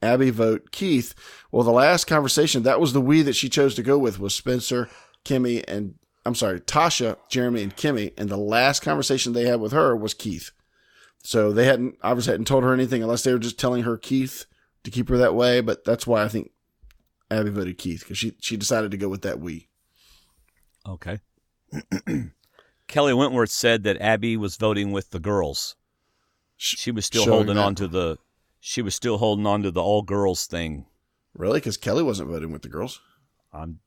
Abby vote Keith? Well, the last conversation, that was the we that she chose to go with was Spencer, Kimmy, and Tasha, Jeremy, and Kimmy. And the last conversation they had with her was Keith. So they obviously hadn't told her anything unless they were just telling her Keith to keep her that way. But that's why I think Abby voted Keith, because she decided to go with that we. Okay. Kelly Wentworth said that Abby was voting with the girls. She was still holding on to the. She was still holding on to the all girls thing. Really? Because Kelly wasn't voting with the girls. I'm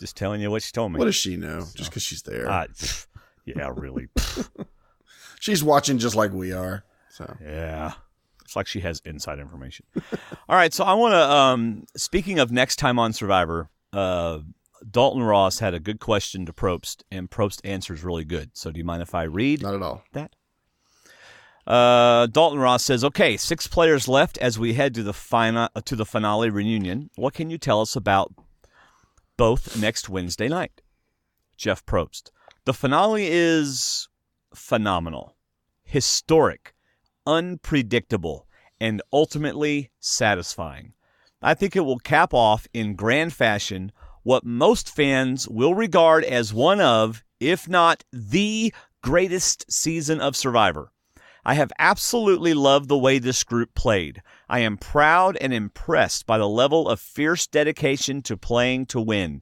just telling you what she told me. What does she know? Just because she's there. Yeah, really. She's watching just like we are. So yeah, it's like she has inside information. All right, so I want to. Speaking of next time on Survivor, Dalton Ross had a good question to Probst, and Probst answers really good. So do you mind if I read? Not at all. That? Dalton Ross says, okay, 6 players left as we head to the finale reunion. What can you tell us about both next Wednesday night? Jeff Probst. The finale is phenomenal, historic, unpredictable, and ultimately satisfying. I think it will cap off in grand fashion what most fans will regard as one of, if not the greatest season of Survivor. I have absolutely loved the way this group played. I am proud and impressed by the level of fierce dedication to playing to win.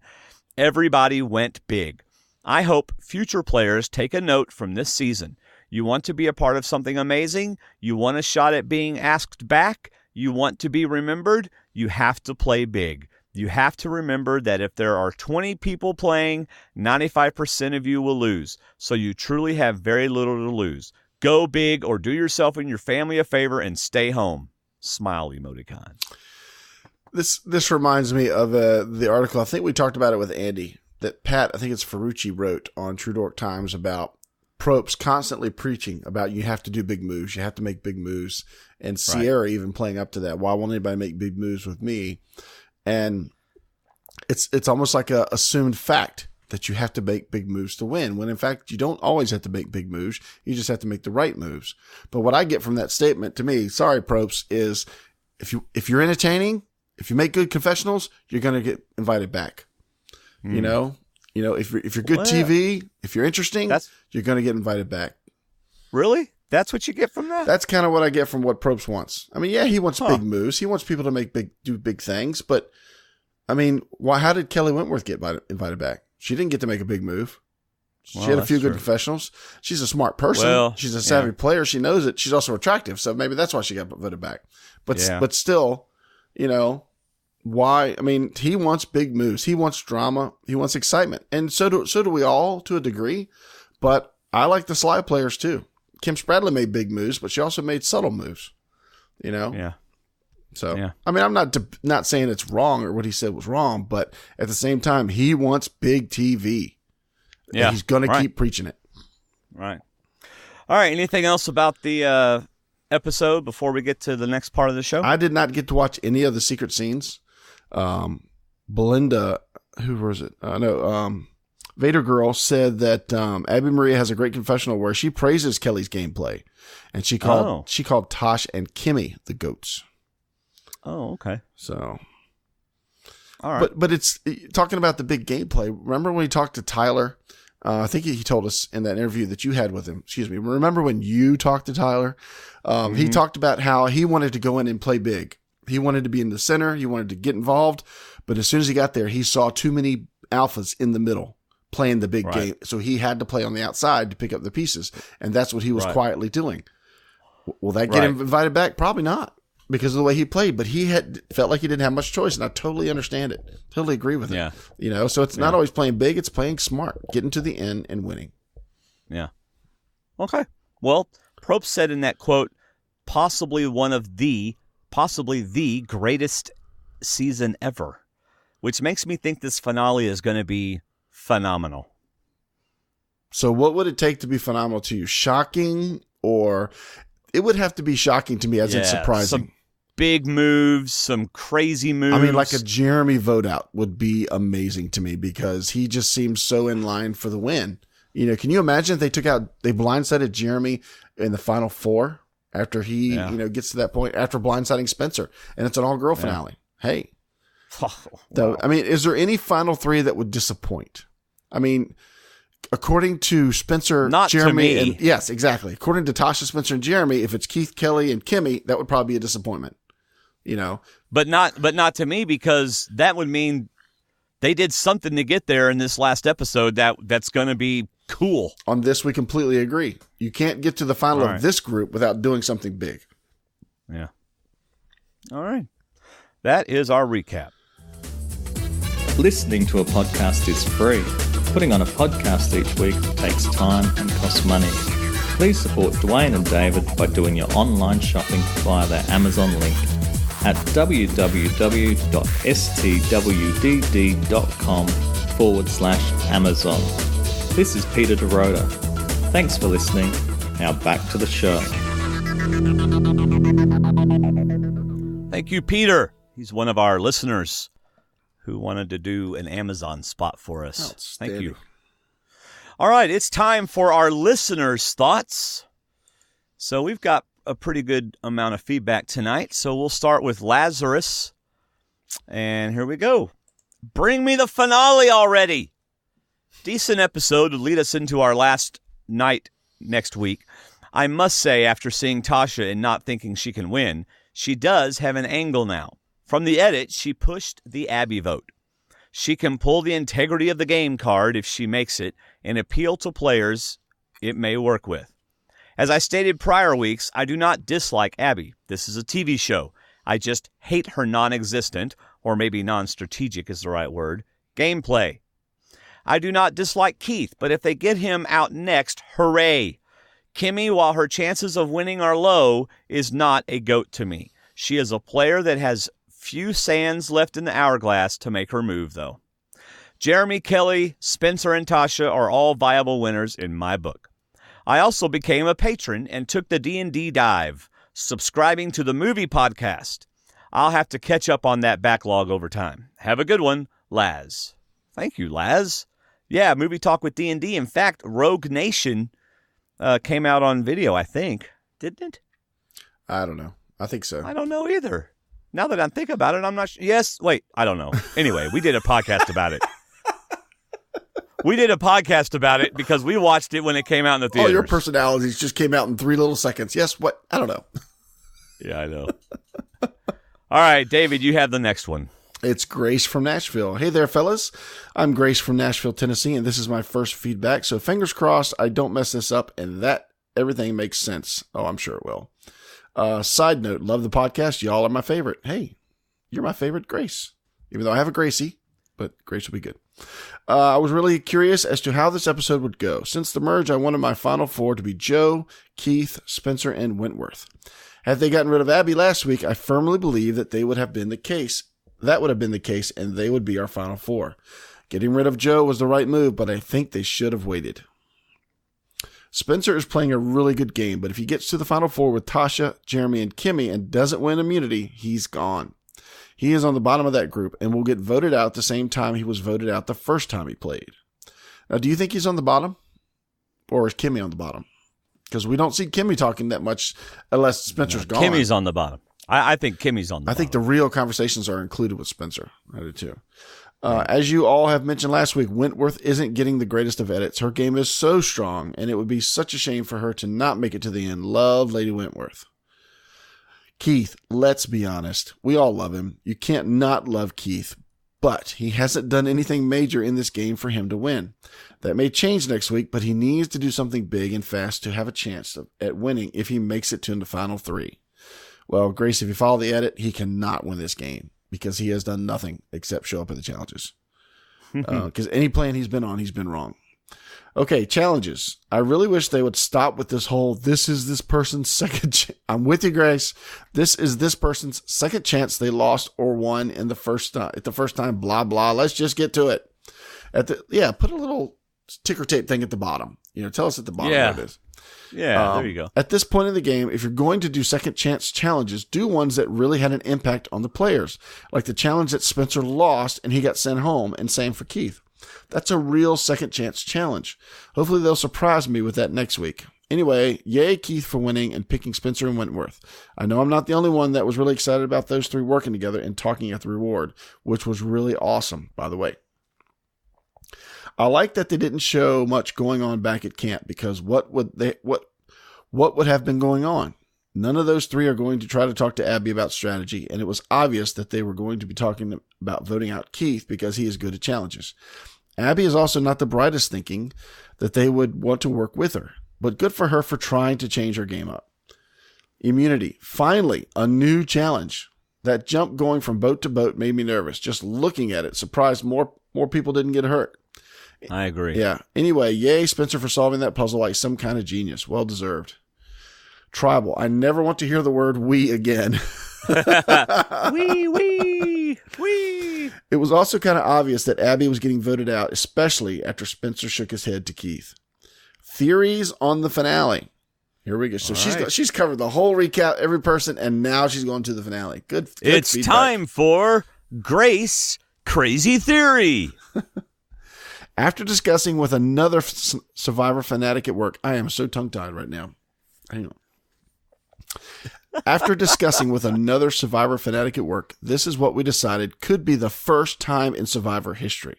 Everybody went big. I hope future players take a note from this season. You want to be a part of something amazing? You want a shot at being asked back? You want to be remembered? You have to play big. You have to remember that if there are 20 people playing, 95% of you will lose. So you truly have very little to lose. Go big or do yourself and your family a favor and stay home. Smile emoticons. This reminds me of the article. I think we talked about it with Andy that Pat, I think it's Ferrucci, wrote on True Dork Times about Probst constantly preaching about you have to do big moves. You have to make big moves. And Sierra even playing up to that. Why won't anybody make big moves with me? And it's almost like a assumed fact that you have to make big moves to win, when in fact you don't always have to make big moves. You just have to make the right moves. But what I get from that statement, to me, sorry, Probst, is if you're entertaining, if you make good confessionals, you're going to get invited back. You know, if you're good TV, if you're interesting, you're going to get invited back. Really? That's what you get from that? That's kind of what I get from what Probst wants. I mean, yeah, he wants big moves. He wants people to do big things. But I mean, how did Kelly Wentworth get invited back? She didn't get to make a big move. She had a few good confessionals. She's a smart person. She's a savvy player. She knows it. She's also attractive. So maybe that's why she got voted back. But still, why? I mean, he wants big moves. He wants drama. He wants excitement. And so do we all to a degree. But I like the sly players too. Kim Spradley made big moves, but she also made subtle moves. Yeah. So, I mean, I'm not saying it's wrong or what he said was wrong, but at the same time, he wants big TV. Yeah. And he's going to keep preaching it. Right. All right. Anything else about the episode before we get to the next part of the show? I did not get to watch any of the secret scenes. Belinda, who was it? Vader Girl said that Abby Maria has a great confessional where she praises Kelly's gameplay, and she called Tosh and Kimmy the goats. Oh, okay. So, all right. But it's talking about the big gameplay. Remember when he talked to Tyler? I think he told us in that interview that you had with him. Excuse me. Remember when you talked to Tyler? He talked about how he wanted to go in and play big. He wanted to be in the center. He wanted to get involved. But as soon as he got there, he saw too many alphas in the middle playing the big game. So he had to play on the outside to pick up the pieces. And that's what he was quietly doing. Will that get him invited back? Probably not, because of the way he played. But he felt like he didn't have much choice. And I totally understand it. Totally agree with it. Yeah. So it's not always playing big. It's playing smart, getting to the end and winning. Yeah. Okay. Well, Probst said in that quote, possibly the greatest season ever, which makes me think this finale is going to be phenomenal. So what would it take to be phenomenal to you? Shocking, or it would have to be shocking to me as in surprising. Some big moves, some crazy moves. I mean, like a Jeremy vote out would be amazing to me because he just seems so in line for the win. Can you imagine if they blindsided Jeremy in the final 4 after he, gets to that point after blindsiding Spencer, and it's an all-girl finale? Hey. Wow. I mean, is there any final 3 that would disappoint? I mean, according to Spencer, not Jeremy, to me. And yes, exactly. According to Tasha, Spencer, and Jeremy, if it's Keith, Kelly, and Kimmy, that would probably be a disappointment. But not to me, because that would mean they did something to get there in this last episode that's going to be Cool. On this, we completely agree. You can't get to the final All of right. this group without doing something big. Yeah. All right. That is our recap. Listening to a podcast is free. Putting on a podcast each week takes time and costs money. Please support Dwayne and David by doing your online shopping via their Amazon link at www.stwdd.com/Amazon. This is Peter DeRoda. Thanks for listening. Now back to the show. Thank you, Peter. He's one of our listeners who wanted to do an Amazon spot for us. Thank you. All right, it's time for our listeners' thoughts. So we've got a pretty good amount of feedback tonight. So we'll start with Lazarus. And here we go. Bring me the finale already. Decent episode to lead us into our last night next week. I must say, after seeing Tasha and not thinking she can win, she does have an angle now. From the edit, she pushed the Abby vote. She can pull the integrity of the game card if she makes it and appeal to players it may work with. As I stated prior weeks, I do not dislike Abby. This is a TV show. I just hate her non-existent, or maybe non-strategic is the right word, gameplay. I do not dislike Keith, but if they get him out next, hooray. Kimmy, while her chances of winning are low, is not a GOAT to me. She is a player that has few sands left in the hourglass to make her move, though. Jeremy, Kelly, Spencer, and Tasha are all viable winners in my book. I also became a patron and took the D&D dive, subscribing to the movie podcast. I'll have to catch up on that backlog over time. Have a good one, Laz. Thank you, Laz. Yeah, movie talk with D&D. In fact, Rogue Nation came out on video, I think. Didn't it? I don't know. I think so. I don't know either. Now that I'm thinking about it, I'm not sure. Yes, wait, I don't know. Anyway, we did a podcast about it. We did a podcast about it because we watched it when it came out in the theaters. All your personalities just came out in 3 little seconds. Yes, what? I don't know. Yeah, I know. All right, David, you have the next one. It's Grace from Nashville. Hey there, fellas. I'm Grace from Nashville, Tennessee, and this is my first feedback, so fingers crossed I don't mess this up and that everything makes sense. Oh, I'm sure it will. Side note, love the podcast. Y'all are my favorite. Hey, you're my favorite, Grace. Even though I have a Gracie, but Grace will be good. I was really curious as to how this episode would go. Since the merge, I wanted my final 4 to be Joe, Keith, Spencer, and Wentworth. Had they gotten rid of Abby last week, I firmly believe that they would have been the case. That would have been the case, and they would be our final 4. Getting rid of Joe was the right move, but I think they should have waited. Spencer is playing a really good game, but if he gets to the final 4 with Tasha, Jeremy, and Kimmy and doesn't win immunity, he's gone. He is on the bottom of that group and will get voted out the same time he was voted out the first time he played. Now, do you think he's on the bottom? Or is Kimmy on the bottom? Because we don't see Kimmy talking that much unless Spencer's gone. Kimmy's on the bottom. I think Kimmy's on the bottom. I think the real conversations are included with Spencer. I do too. As you all have mentioned last week, Wentworth isn't getting the greatest of edits. Her game is so strong, and it would be such a shame for her to not make it to the end. Love Lady Wentworth. Keith, let's be honest. We all love him. You can't not love Keith, but he hasn't done anything major in this game for him to win. That may change next week, but he needs to do something big and fast to have a chance at winning if he makes it to the final 3. Well, Grace, if you follow the edit, he cannot win this game because he has done nothing except show up at the challenges. Because any plan he's been on, he's been wrong. Okay, challenges. I really wish they would stop with this whole, this is this person's second I'm with you, Grace. This is this person's second chance they lost or won in the first time, blah, blah. Let's just get to it. Put a little ticker tape thing at the bottom. Tell us at the bottom what it is. Yeah, there you go. At this point in the game, if you're going to do second chance challenges, do ones that really had an impact on the players. Like the challenge that Spencer lost and he got sent home, and same for Keith. That's a real second chance challenge. Hopefully they'll surprise me with that next week. Anyway, yay Keith for winning and picking Spencer and Wentworth. I know I'm not the only one that was really excited about those 3 working together and talking at the reward, which was really awesome, by the way. I like that they didn't show much going on back at camp, because what would have been going on? None of those 3 are going to try to talk to Abby about strategy, and it was obvious that they were going to be talking about voting out Keith because he is good at challenges. Abby is also not the brightest thinking that they would want to work with her, but good for her for trying to change her game up. Immunity. Finally, a new challenge. That jump going from boat to boat made me nervous. Just looking at it, surprised more people didn't get hurt. I agree. Yeah. Anyway, yay, Spencer, for solving that puzzle like some kind of genius. Well deserved. Tribal. I never want to hear the word we again. Wee. It was also kind of obvious that Abby was getting voted out, especially after Spencer shook his head to Keith. Theories on the finale. Here we go. So she's covered the whole recap, every person, and now she's going to the finale. Good It's feedback. time for Grace Crazy Theory. After discussing with another Survivor fanatic at work, I am so tongue-tied right now. Hang on. After discussing with another Survivor fanatic at work, this is what we decided could be the first time in Survivor history.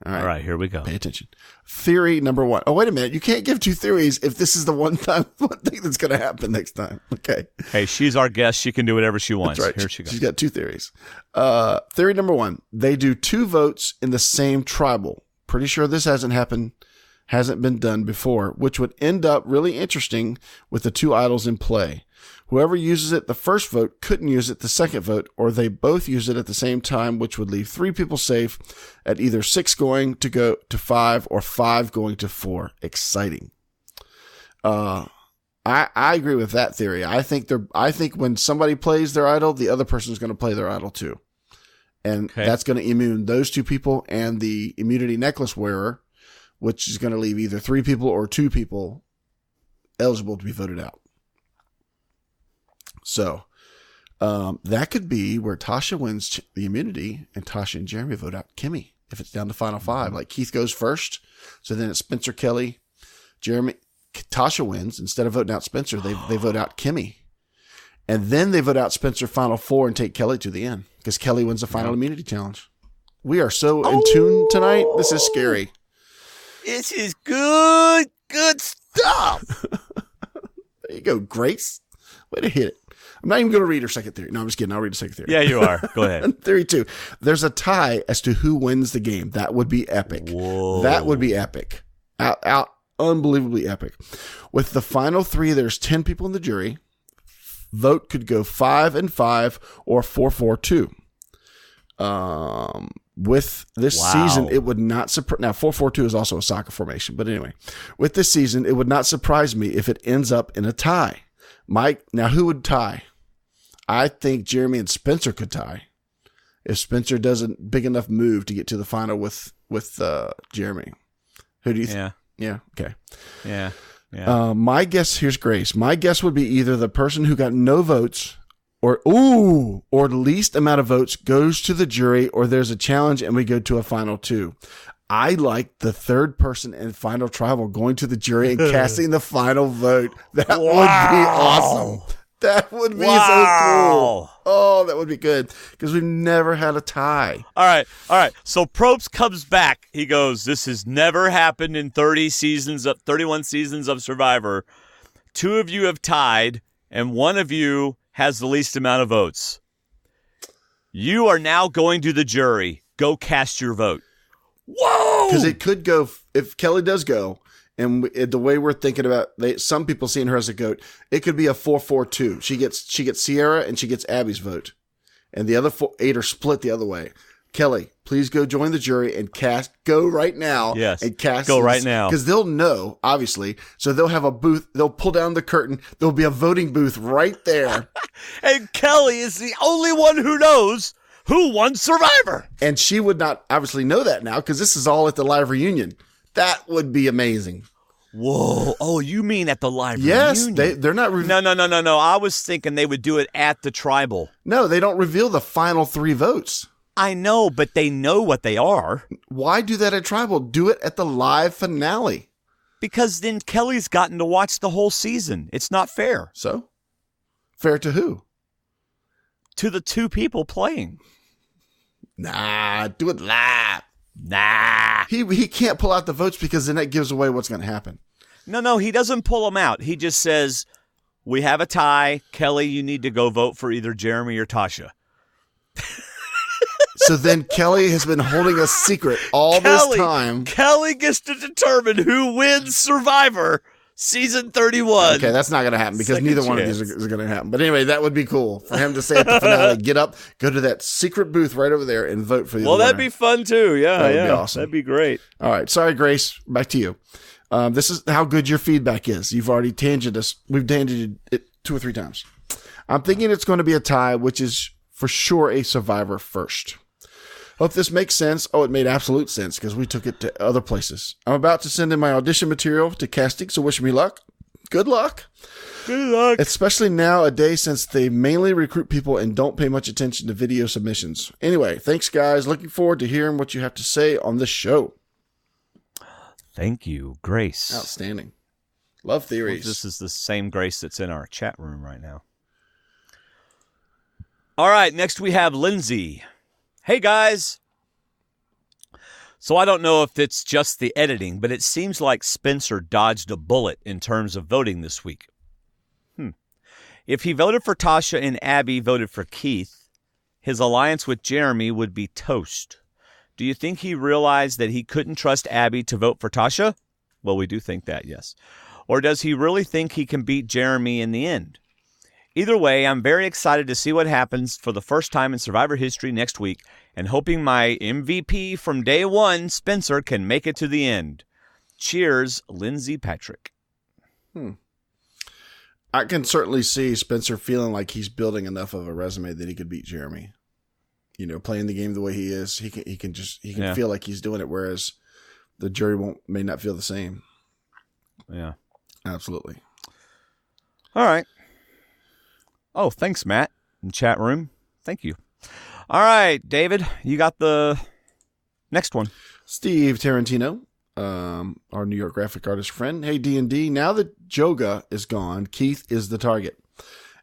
All right, here we go. Pay attention. Theory number 1. Oh, wait a minute. You can't give 2 theories if this is the one thing that's going to happen next time. Okay. Hey, she's our guest. She can do whatever she wants. That's right. Here she goes. She's got 2 theories. Theory number 1. They do 2 votes in the same tribal. Pretty sure this hasn't been done before, which would end up really interesting with the 2 idols in play. Whoever uses it the first vote couldn't use it the second vote, or they both use it at the same time, which would leave 3 people safe at either 6 going to go to 5 or 5 going to 4. Exciting. I agree with that theory. I think when somebody plays their idol, the other person is going to play their idol too. And that's going to immune those 2 people and the immunity necklace wearer, which is going to leave either 3 people or 2 people eligible to be voted out. So that could be where Tasha wins the immunity and Tasha and Jeremy vote out Kimmy if it's down to final 5. Like Keith goes first, so then it's Spencer, Kelly, Jeremy. Tasha wins. Instead of voting out Spencer, they vote out Kimmy. And then they vote out Spencer final 4 and take Kelly to the end because Kelly wins the final immunity challenge. We are so in tune tonight. This is scary. This is good stuff. There you go, Grace. Way to hit it. I'm not even going to read her second theory. No, I'm just kidding. I'll read the second theory. Yeah, you are. Go ahead. Theory 2. There's a tie as to who wins the game. That would be epic. Whoa. That would be epic. Out. Unbelievably epic. With the final 3, there's 10 people in the jury. Vote could go 5 and 5 or 4-4-2. With this season, it would not surprise. Now, 4-4-2 is also a soccer formation. But anyway, with this season, it would not surprise me if it ends up in a tie. Mike, now who would tie? I think Jeremy and Spencer could tie if Spencer does a big enough move to get to the final with Jeremy. Who do you think? Yeah. Okay. Yeah. My guess, here's Grace. My guess would be either the person who got no votes or the least amount of votes goes to the jury, or there's a challenge and we go to a final 2. I like the third person and final tribal going to the jury and casting the final vote. That would be awesome. That would be so cool. Oh, that would be good because we've never had a tie. All right. So Probst comes back. He goes, this has never happened in 31 seasons of Survivor. 2 of you have tied, and 1 of you has the least amount of votes. You are now going to the jury. Go cast your vote. Whoa! Because it could go, if Kelly does go, and the way we're thinking about, some people seeing her as a goat, it could be a 4-4-2. She gets Sierra and she gets Abby's vote, and the other 8 are split the other way. Kelly, please go join the jury and cast. Go right now. Yes. And cast. Go right now. Because they'll know, obviously. So they'll have a booth. They'll pull down the curtain. There'll be a voting booth right there. And Kelly is the only one who knows who won Survivor. And she would not obviously know that now because this is all at the live reunion. That would be amazing. Whoa. Oh, you mean at the live Yes. reunion? They're not. No. I was thinking they would do it at the tribal. No, they don't reveal the final 3 votes. I know, but they know what they are. Why do that at tribal? Do it at the live finale. Because then Kelly's gotten to watch the whole season. It's not fair. So? Fair to who? To the 2 people playing. Nah, do it live. Nah. He can't pull out the votes because then that gives away what's going to happen. No, he doesn't pull them out. He just says, we have a tie. Kelly, you need to go vote for either Jeremy or Tasha. So then Kelly has been holding a secret all this time. Kelly gets to determine who wins Survivor season 31. Okay, that's not going to happen because Second neither one of chance. these is going to happen. But anyway, that would be cool for him to say at the finale, get up, go to that secret booth right over there and vote for the Well, winner. that'd be fun too. Yeah, That would be awesome. That'd be great. All right. Sorry, Grace. Back to you. This is how good your feedback is. You've already tangented us. We've tangented it 2 or 3 times. I'm thinking it's going to be a tie, which is for sure a Survivor first. Hope this makes sense. Oh, it made absolute sense because we took it to other places. I'm about to send in my audition material to casting, so wish me luck. Good luck. Good luck. Especially nowadays since they mainly recruit people and don't pay much attention to video submissions. Anyway, thanks, guys. Looking forward to hearing what you have to say on this show. Thank you, Grace. Outstanding. Love theories. This is the same Grace that's in our chat room right now. All right, next we have Lindsay. Hey, guys. So I don't know if it's just the editing, but it seems like Spencer dodged a bullet in terms of voting this week. If he voted for Tasha and Abby voted for Keith, his alliance with Jeremy would be toast. Do you think he realized that he couldn't trust Abby to vote for Tasha? Well, we do think that, yes. Or does he really think he can beat Jeremy in the end? Either way, I'm very excited to see what happens for the first time in Survivor history next week and hoping my MVP from day one, Spencer, can make it to the end. Cheers, Lindsay Patrick. I can certainly see Spencer feeling like he's building enough of a resume that he could beat Jeremy. You know, playing the game the way he is, he can feel like he's doing it, whereas the jury may not feel the same. Yeah. Absolutely. All right. Oh, thanks, Matt, in chat room. Thank you. All right, David, you got the next one. Steve Tarantino, our New York graphic artist friend. Hey, D&D, now that Joga is gone, Keith is the target.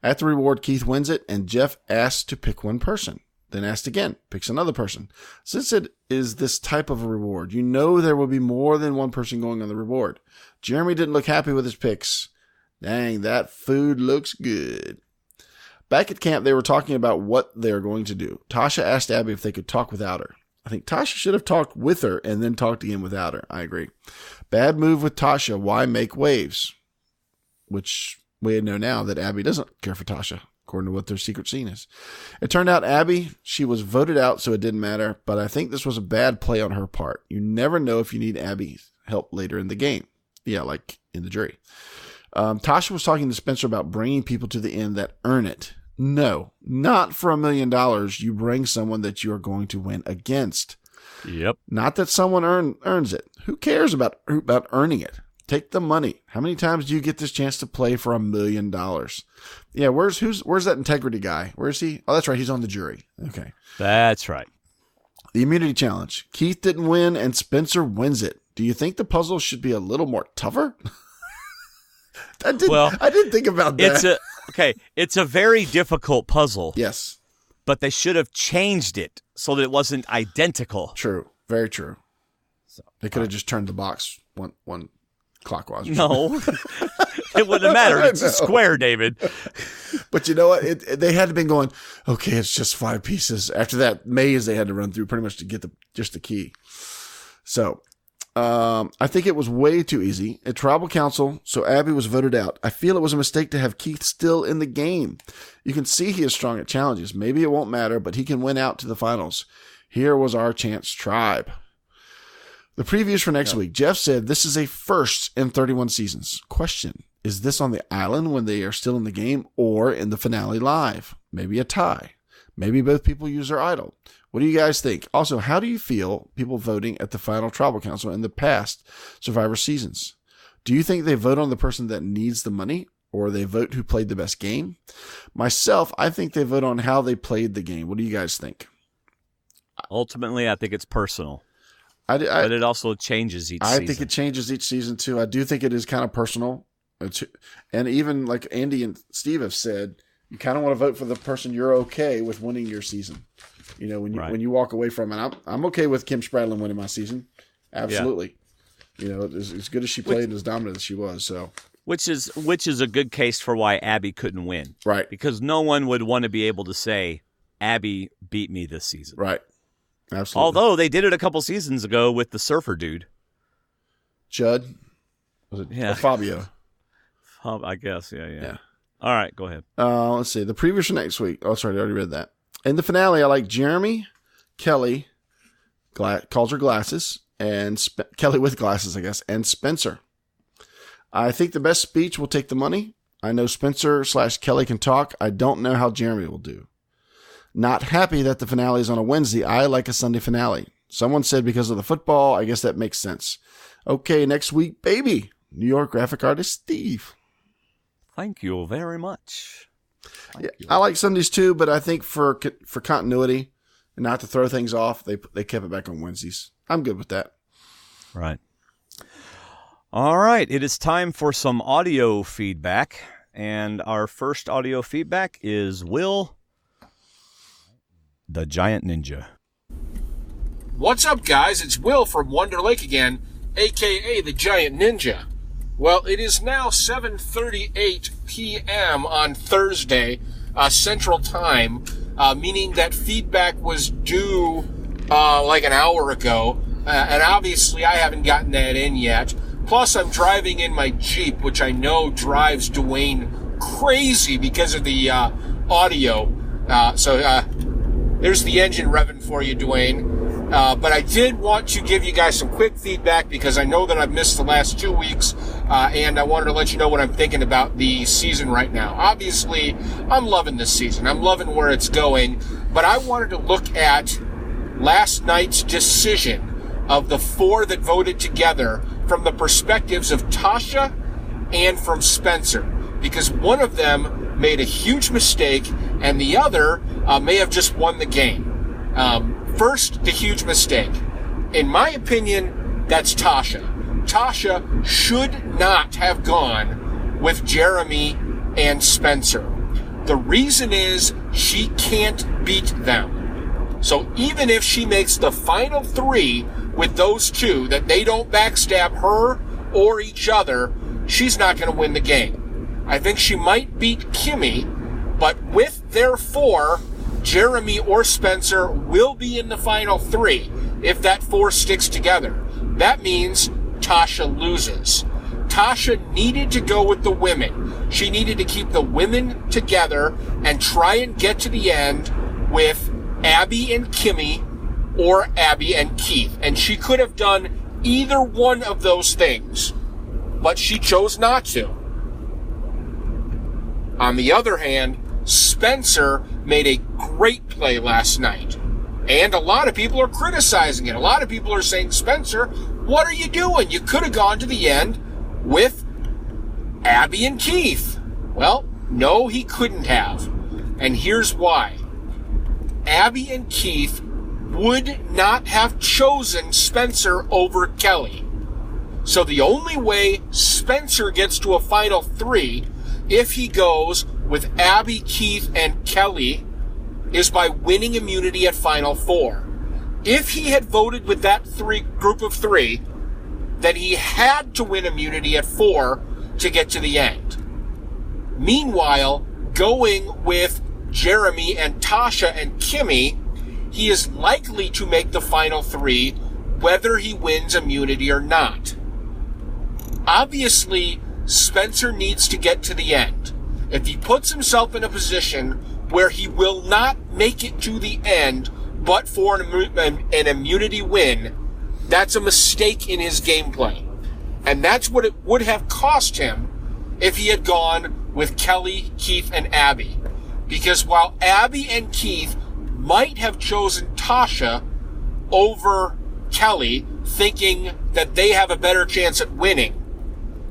At the reward, Keith wins it, and Jeff asks to pick one person. Then asked again, picks another person. Since it is this type of a reward, you know there will be more than one person going on the reward. Jeremy didn't look happy with his picks. Dang, that food looks good. Back at camp, they were talking about what they are going to do. Tasha asked Abby if they could talk without her. I think Tasha should have talked with her and then talked again without her. I agree. Bad move with Tasha. Why make waves? Which we know now that Abby doesn't care for Tasha, according to what their secret scene is. It turned out Abby, she was voted out, so it didn't matter. But I think this was a bad play on her part. You never know if you need Abby's help later in the game. Yeah, like in the jury. Tasha was talking to Spencer about bringing people to the end that earn it. No, not for $1 million. You bring someone that you are going to win against. Yep. Not that someone earns it. Who cares about earning it? Take the money. How many times do you get this chance to play for $1 million? Yeah, where's that integrity guy? Where is he? Oh, that's right. He's on the jury. Okay. That's right. The immunity challenge. Keith didn't win and Spencer wins it. Do you think the puzzle should be a little more tougher? I didn't think about that. It's a very difficult puzzle. Yes. But they should have changed it so that it wasn't identical. True. Very true. So they could have just turned the box one clockwise. No. It wouldn't have mattered. It's a square, David. But you know what? They had to been going, okay, it's just 5 pieces. After that maze they had to run through pretty much to get just the key. So I think it was way too easy. A tribal council, so Abby was voted out. I feel it was a mistake to have Keith still in the game. You can see he is strong at challenges. Maybe it won't matter, but he can win out to the finals. Here was our chance, tribe. The previews for next week. Jeff said this is a first in 31 seasons. Question, is this on the island when they are still in the game or in the finale live? Maybe a tie. Maybe both people use their idol. What do you guys think? Also, how do you feel people voting at the final tribal council in the past Survivor seasons? Do you think they vote on the person that needs the money or they vote who played the best game? Myself, I think they vote on how they played the game. What do you guys think? Ultimately, I think it's personal. But it also changes each season. I think it changes each season too. I do think it is kind of personal. And even like Andy and Steve have said, you kind of want to vote for the person you're okay with winning your season. You know, when you walk away from it, I'm okay with Kim Spradlin winning my season. Absolutely. Yeah. You know, as good as she played and as dominant as she was. So, which is a good case for why Abby couldn't win. Right. Because no one would want to be able to say, Abby beat me this season. Right. Absolutely. Although they did it a couple seasons ago with the surfer dude. Judd? Was it Yeah. Fabio? I guess, yeah. All right, go ahead. Let's see. The preview for next week. Oh, sorry, I already read that. In the finale, I like Jeremy, Kelly, calls her glasses, and Kelly with glasses, I guess, and Spencer. I think the best speech will take the money. I know Spencer/Kelly can talk. I don't know how Jeremy will do. Not happy that the finale is on a Wednesday. I like a Sunday finale. Someone said because of the football. I guess that makes sense. Okay, next week, baby. New York graphic artist Steve. Thank you very much. I like Sundays too, but I think for continuity and not to throw things off, they kept it back on Wednesdays. I'm good with that. Right. All right, it is time for some audio feedback, and our first audio feedback is Will, the Giant Ninja. What's up, guys? It's Will from Wonder Lake again, a.k.a. the Giant Ninja. Well, it is now 7:38 p.m. on Thursday, Central Time, meaning that feedback was due like an hour ago, and obviously I haven't gotten that in yet. Plus, I'm driving in my Jeep, which I know drives Dwayne crazy because of the audio. So there's the engine revving for you, Dwayne. But I did want to give you guys some quick feedback because I know that I've missed the last 2 weeks, and I wanted to let you know what I'm thinking about the season right now. Obviously, I'm loving this season. I'm loving where it's going, but I wanted to look at last night's decision of the 4 that voted together from the perspectives of Tasha and from Spencer, because one of them made a huge mistake and the other may have just won the game. First, the huge mistake. In my opinion, that's Tasha. Tasha should not have gone with Jeremy and Spencer. The reason is she can't beat them. So even if she makes the final 3 with those 2, that they don't backstab her or each other, she's not going to win the game. I think she might beat Kimmy, but with their 4, Jeremy or Spencer will be in the final 3 if that 4 sticks together. That means Tasha loses. Tasha needed to go with the women. She needed to keep the women together and try and get to the end with Abby and Kimmy or Abby and Keith. And she could have done either one of those things, but she chose not to. On the other hand, Spencer made a great play last night, and a lot of people are criticizing it. A lot of people are saying, Spencer, what are you doing? You could have gone to the end with Abby and Keith. Well, no, he couldn't have. And here's why. Abby and Keith would not have chosen Spencer over Kelly. So the only way Spencer gets to a final 3, if he goes with Abby, Keith, and Kelly, is by winning immunity at final 4. If he had voted with that group of 3, then he had to win immunity at 4 to get to the end. Meanwhile, going with Jeremy and Tasha and Kimmy, he is likely to make the final 3 whether he wins immunity or not. Obviously, Spencer needs to get to the end. If he puts himself in a position where he will not make it to the end but for an immunity win, that's a mistake in his gameplay. And that's what it would have cost him if he had gone with Kelly, Keith, and Abby. Because while Abby and Keith might have chosen Tasha over Kelly, thinking that they have a better chance at winning,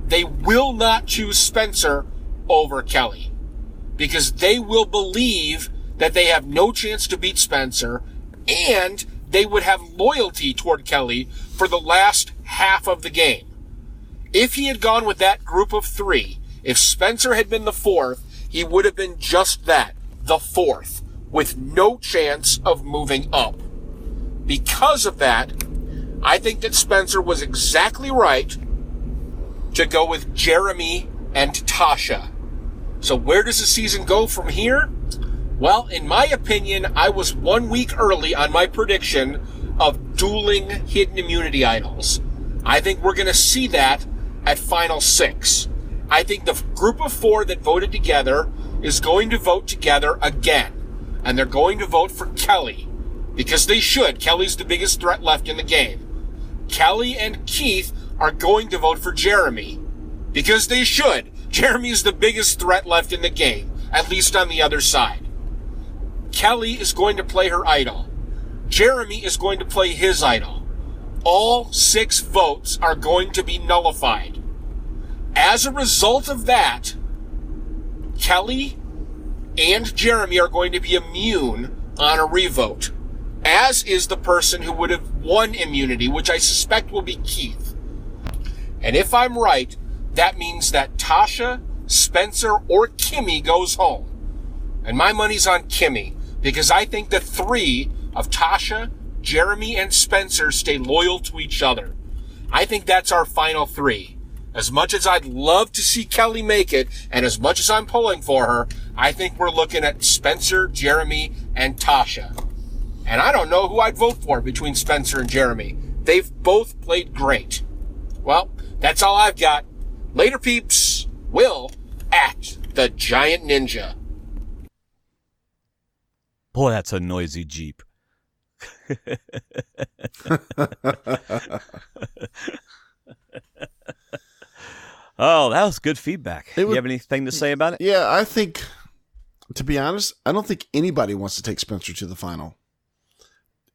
they will not choose Spencer over Kelly, because they will believe that they have no chance to beat Spencer, and they would have loyalty toward Kelly for the last half of the game. If he had gone with that group of 3, if Spencer had been the 4th, he would have been just that, the 4th, with no chance of moving up. Because of that, I think that Spencer was exactly right to go with Jeremy and Tasha. So where does the season go from here? Well, in my opinion, I was 1 week early on my prediction of dueling hidden immunity idols. I think we're going to see that at Final 6. I think the group of 4 that voted together is going to vote together again. And they're going to vote for Kelly. Because they should. Kelly's the biggest threat left in the game. Kelly and Keith are going to vote for Jeremy. Because they should. Jeremy is the biggest threat left in the game. At least on the other side. Kelly is going to play her idol. Jeremy is going to play his idol. All 6 votes are going to be nullified. As a result of that, Kelly and Jeremy are going to be immune on a revote, as is the person who would have won immunity, which I suspect will be Keith. And if I'm right, that means that Tasha, Spencer, or Kimmy goes home. And my money's on Kimmy, because I think the 3 of Tasha, Jeremy, and Spencer stay loyal to each other. I think that's our final 3. As much as I'd love to see Kelly make it, and as much as I'm pulling for her, I think we're looking at Spencer, Jeremy, and Tasha. And I don't know who I'd vote for between Spencer and Jeremy. They've both played great. Well, that's all I've got. Later, peeps. Will at the Giant Ninja. Boy, that's a noisy Jeep. Oh, that was good feedback. You have anything to say about it? Yeah, I think, to be honest, I don't think anybody wants to take Spencer to the final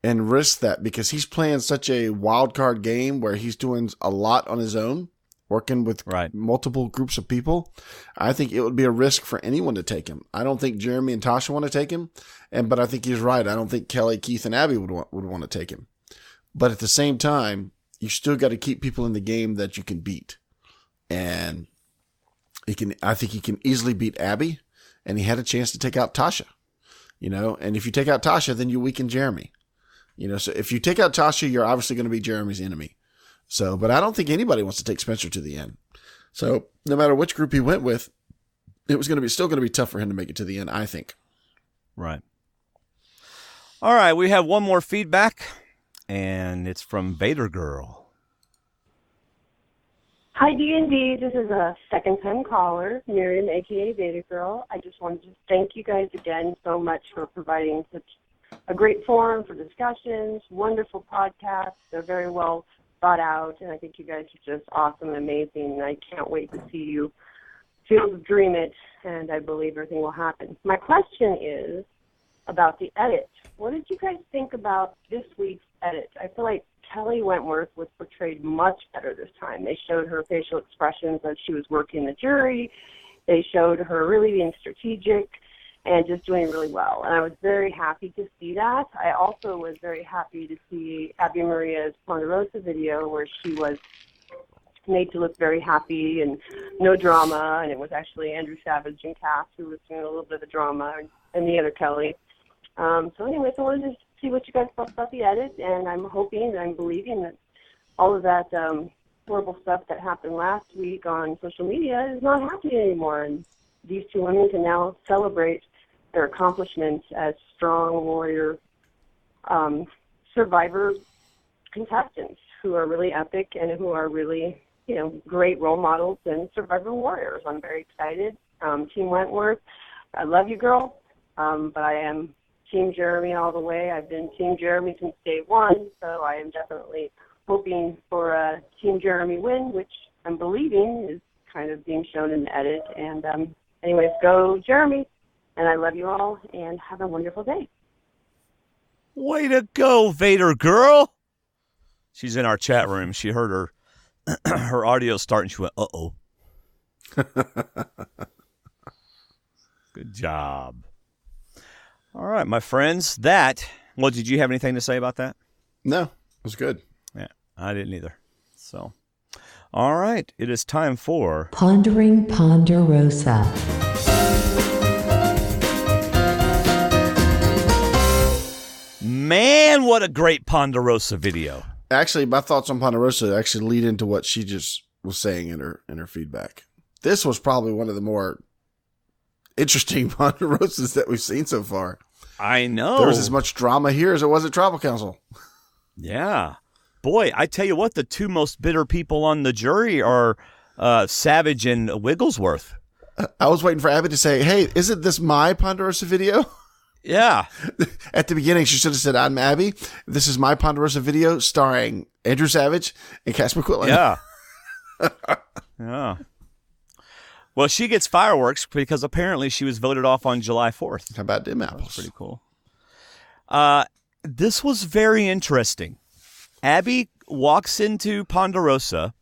and risk that, because he's playing such a wild card game where he's doing a lot on his own, working with multiple groups of people. I think it would be a risk for anyone to take him. I don't think Jeremy and Tasha want to take him, but I think he's right. I don't think Kelly, Keith, and Abby would want to take him. But at the same time, you still got to keep people in the game that you can beat. And I think he can easily beat Abby, and he had a chance to take out Tasha, and if you take out Tasha, then you weaken Jeremy, so if you take out Tasha, you're obviously going to be Jeremy's enemy. So, but I don't think anybody wants to take Spencer to the end. So no matter which group he went with, it was still going to be tough for him to make it to the end, I think. Right. All right. We have one more feedback, and it's from Vader Girl. Hi, D&D. This is a second-time caller, Miriam, a.k.a. Beta Girl. I just wanted to thank you guys again so much for providing such a great forum for discussions, wonderful podcasts. They're very well thought out, and I think you guys are just awesome and amazing. I can't wait to see you Field of Dream it, and I believe everything will happen. My question is about the edit. What did you guys think about this week's edit? I feel like Kelly Wentworth was portrayed much better this time. They showed her facial expressions as she was working the jury. They showed her really being strategic and just doing really well. And I was very happy to see that. I also was very happy to see Abby Maria's Ponderosa video where she was made to look very happy and no drama. And it was actually Andrew Savage and Cass who was doing a little bit of drama, and the other Kelly. So anyway, so I wanted to see what you guys thought about the edit, and I'm hoping and I'm believing that all of that horrible stuff that happened last week on social media is not happening anymore, and these 2 women can now celebrate their accomplishments as strong warrior survivor contestants who are really epic and who are really, great role models and survivor warriors. I'm very excited. Team Wentworth, I love you, girl, but I am Team Jeremy all the way. I've been Team Jeremy since day one, so I am definitely hoping for a Team Jeremy win, which I'm believing is kind of being shown in the edit. And anyways, go Jeremy, and I love you all, and have a wonderful day. Way to go, Vader Girl. She's in our chat room. She heard her audio start, and she went, uh-oh. Good job. All right, my friends, did you have anything to say about that? No, it was good. Yeah, I didn't either. So, all right, it is time for Pondering Ponderosa. Man, what a great Ponderosa video. Actually, my thoughts on Ponderosa actually lead into what she just was saying in her feedback. This was probably one of the more interesting Ponderosas that we've seen so far. I know. There was as much drama here as there was at Tribal Council. Yeah. Boy, I tell you what, the two most bitter people on the jury are Savage and Wigglesworth. I was waiting for Abby to say, hey, isn't this my Ponderosa video? Yeah. At the beginning, she should have said, I'm Abby. This is my Ponderosa video starring Andrew Savage and Cass McQuillan. Yeah. Yeah. Well, she gets fireworks because apparently she was voted off on July 4th. How about them apples? That's pretty cool. This was very interesting. Abby walks into Ponderosa,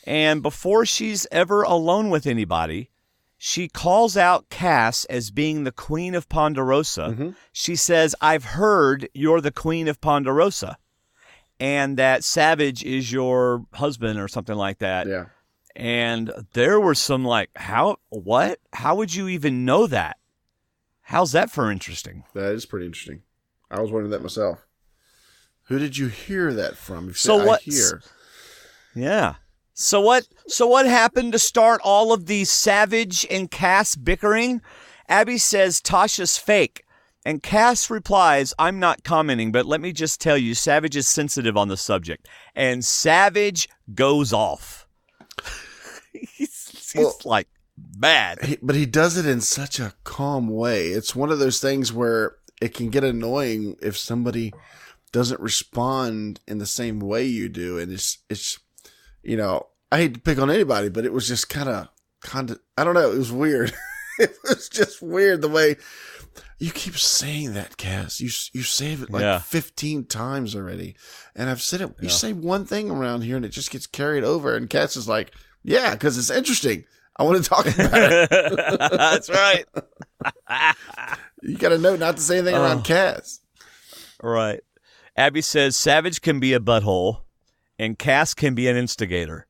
and before she's ever alone with anybody, she calls out Cass as being the queen of Ponderosa. Mm-hmm. She says, I've heard you're the queen of Ponderosa, and that Savage is your husband or something like that. Yeah. And there were some like, what? How would you even know that? How's that for interesting? That is pretty interesting. I was wondering that myself. Who did you hear that from? So what? Yeah. So what happened to start all of the Savage and Cass bickering? Abby says Tasha's fake, and Cass replies, I'm not commenting, but let me just tell you, Savage is sensitive on the subject. And Savage goes off. he's like bad. But he does it in such a calm way. It's one of those things where it can get annoying if somebody doesn't respond in the same way you do. And it's, you know, I hate to pick on anybody, but it was just kind of, I don't know. It was weird. It was just weird the way you keep saying that, Cass. You say it like 15 times already. And I've said it. You say one thing around here and it just gets carried over. And Cass is like, yeah, because it's interesting. I want to talk about it. That's right. You got to know not to say anything around Cass. Right. Abby says Savage can be a butthole and Cass can be an instigator.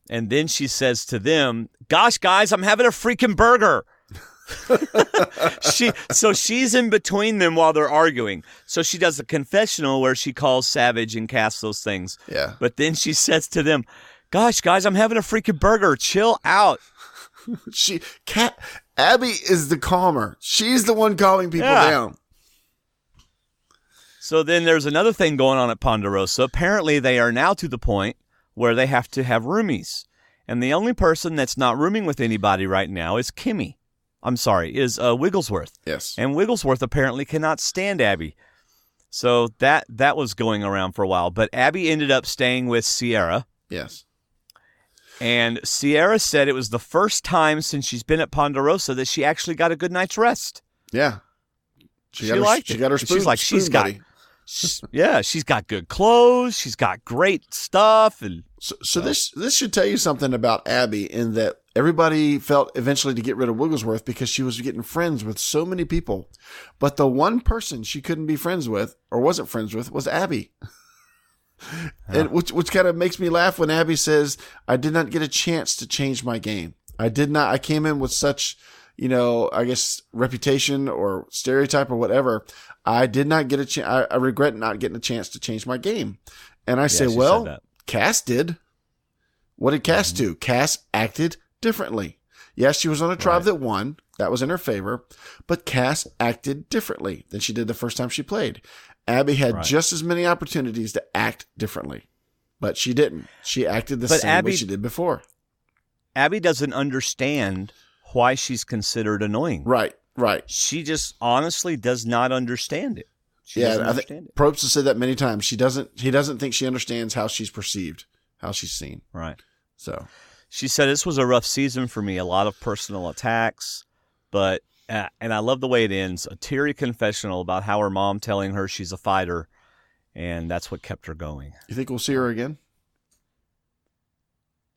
And then she says to them, gosh, guys, I'm having a freaking burger. She's in between them while they're arguing. So she does a confessional where she calls Savage and Cass those things. Yeah. But then she says to them, gosh, guys, I'm having a freaking burger. Chill out. Abby is the calmer. She's the one calming people down. So then there's another thing going on at Ponderosa. Apparently they are now to the point where they have to have roomies. And the only person that's not rooming with anybody right now is Wigglesworth. Yes. And Wigglesworth apparently cannot stand Abby. So that was going around for a while. But Abby ended up staying with Sierra. Yes. And Sierra said it was the first time since she's been at Ponderosa that she actually got a good night's rest. Yeah. She liked it. She got her spoon. She's like, she's got good clothes. She's got great stuff. And so this should tell you something about Abby in that everybody felt eventually to get rid of Wigglesworth because she was getting friends with so many people. But the one person she couldn't be friends with or wasn't friends with was Abby. And which kind of makes me laugh when Abby says, I did not get a chance to change my game. I came in with such, I guess reputation or stereotype or whatever. I did not get a chance. I regret not getting a chance to change my game. And I say, well, Cass did. What did Cass do? Cass acted differently. Yes, she was on a tribe that won. That was in her favor. But Cass acted differently than she did the first time she played. Abby had just as many opportunities to act differently, but she didn't. She acted the same way she did before. Abby doesn't understand why she's considered annoying. Right. She just honestly does not understand it. I think Probst has said that many times. He doesn't think she understands how she's perceived, how she's seen. Right. So she said, this was a rough season for me. A lot of personal attacks, but and I love the way it ends. A teary confessional about how her mom telling her she's a fighter, and that's what kept her going. You think we'll see her again?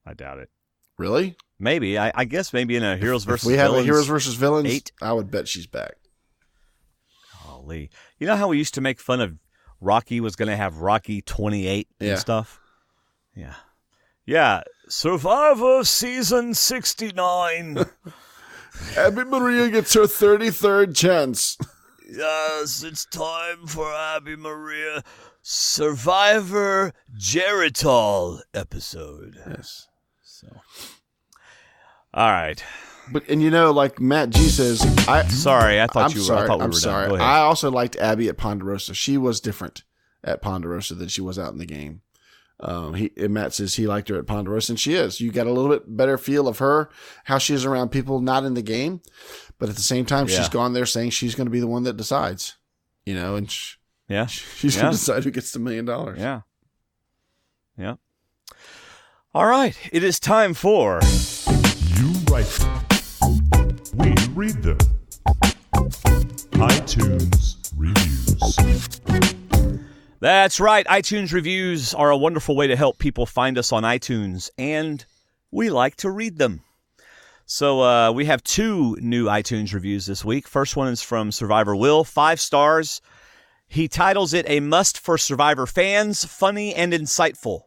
I doubt it. Really? Maybe. I guess maybe in a Heroes versus Villains. We have Villains a Heroes versus Villains 8. I would bet she's back. Golly. You know how we used to make fun of Rocky was going to have Rocky 28 and stuff? Yeah. Yeah. Survivor Season 69. Abby Maria gets her 33rd chance. Yes, it's time for Abby Maria Survivor Geritol episode. Yes. So, all right. And like Matt G says, Sorry, I thought we were I'm done. sorry. Go ahead. I also liked Abby at Ponderosa. She was different at Ponderosa than she was out in the game. And Matt says he liked her at Ponderosa, and she is. You got a little bit better feel of her, how she is around people not in the game, but at the same time, she's gone there saying she's going to be the one that decides, and she's going to decide who gets the $1 million. Yeah. Yeah. All right. It is time for You write them. We read them. iTunes Reviews. That's right. iTunes reviews are a wonderful way to help people find us on iTunes, and we like to read them. So we have 2 new iTunes reviews this week. First one is from Survivor Will, 5 stars. He titles it a must for Survivor fans, funny and insightful.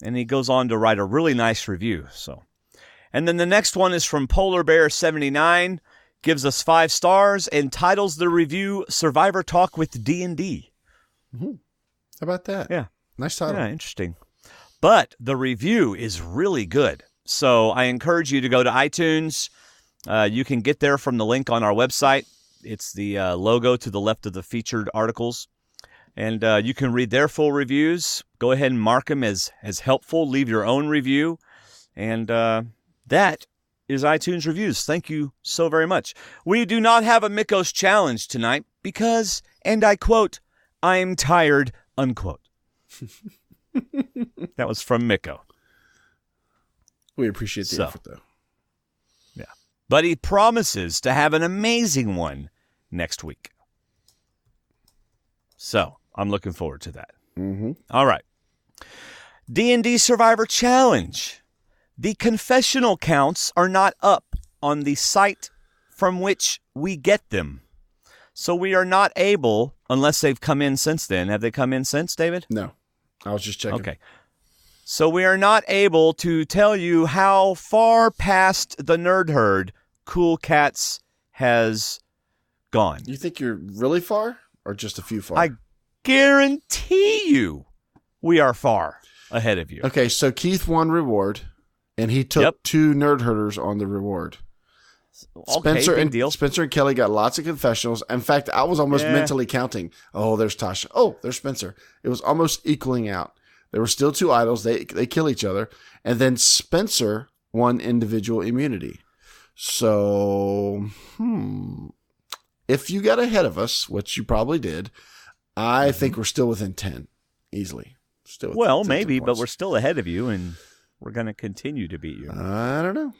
And he goes on to write a really nice review. And then the next one is from Polar Bear 79, gives us 5 stars, and titles the review Survivor Talk with D&D. Mm-hmm. How about that? Yeah. Nice title. Yeah, interesting. But the review is really good. So I encourage you to go to iTunes. You can get there from the link on our website. It's the logo to the left of the featured articles. And you can read their full reviews. Go ahead and mark them as helpful. Leave your own review. And that is iTunes Reviews. Thank you so very much. We do not have a Mikos challenge tonight because, and I quote, "I'm tired," unquote. That was from Mikko. We appreciate the effort, though. Yeah. But he promises to have an amazing one next week. So, I'm looking forward to that. Mm-hmm. All right. D&D Survivor Challenge. The confessional counts are not up on the site from which we get them. So we are not able, unless they've come in since then. Have they come in since, David? No. I was just checking. Okay. So we are not able to tell you how far past the nerd herd Cool Cats has gone. You think you're really far or just a few far? I guarantee you we are far ahead of you. Okay, so Keith won reward, and he took 2 nerd herders on the reward. Spencer and Kelly got lots of confessionals. In fact, I was almost mentally counting. Oh, there's Tasha. Oh, there's Spencer. It was almost equaling out. There were still 2 idols. They kill each other. And then Spencer won individual immunity. So, if you got ahead of us, which you probably did, I think we're still within 10 easily. Well, maybe, but we're still ahead of you, and we're going to continue to beat you. I don't know.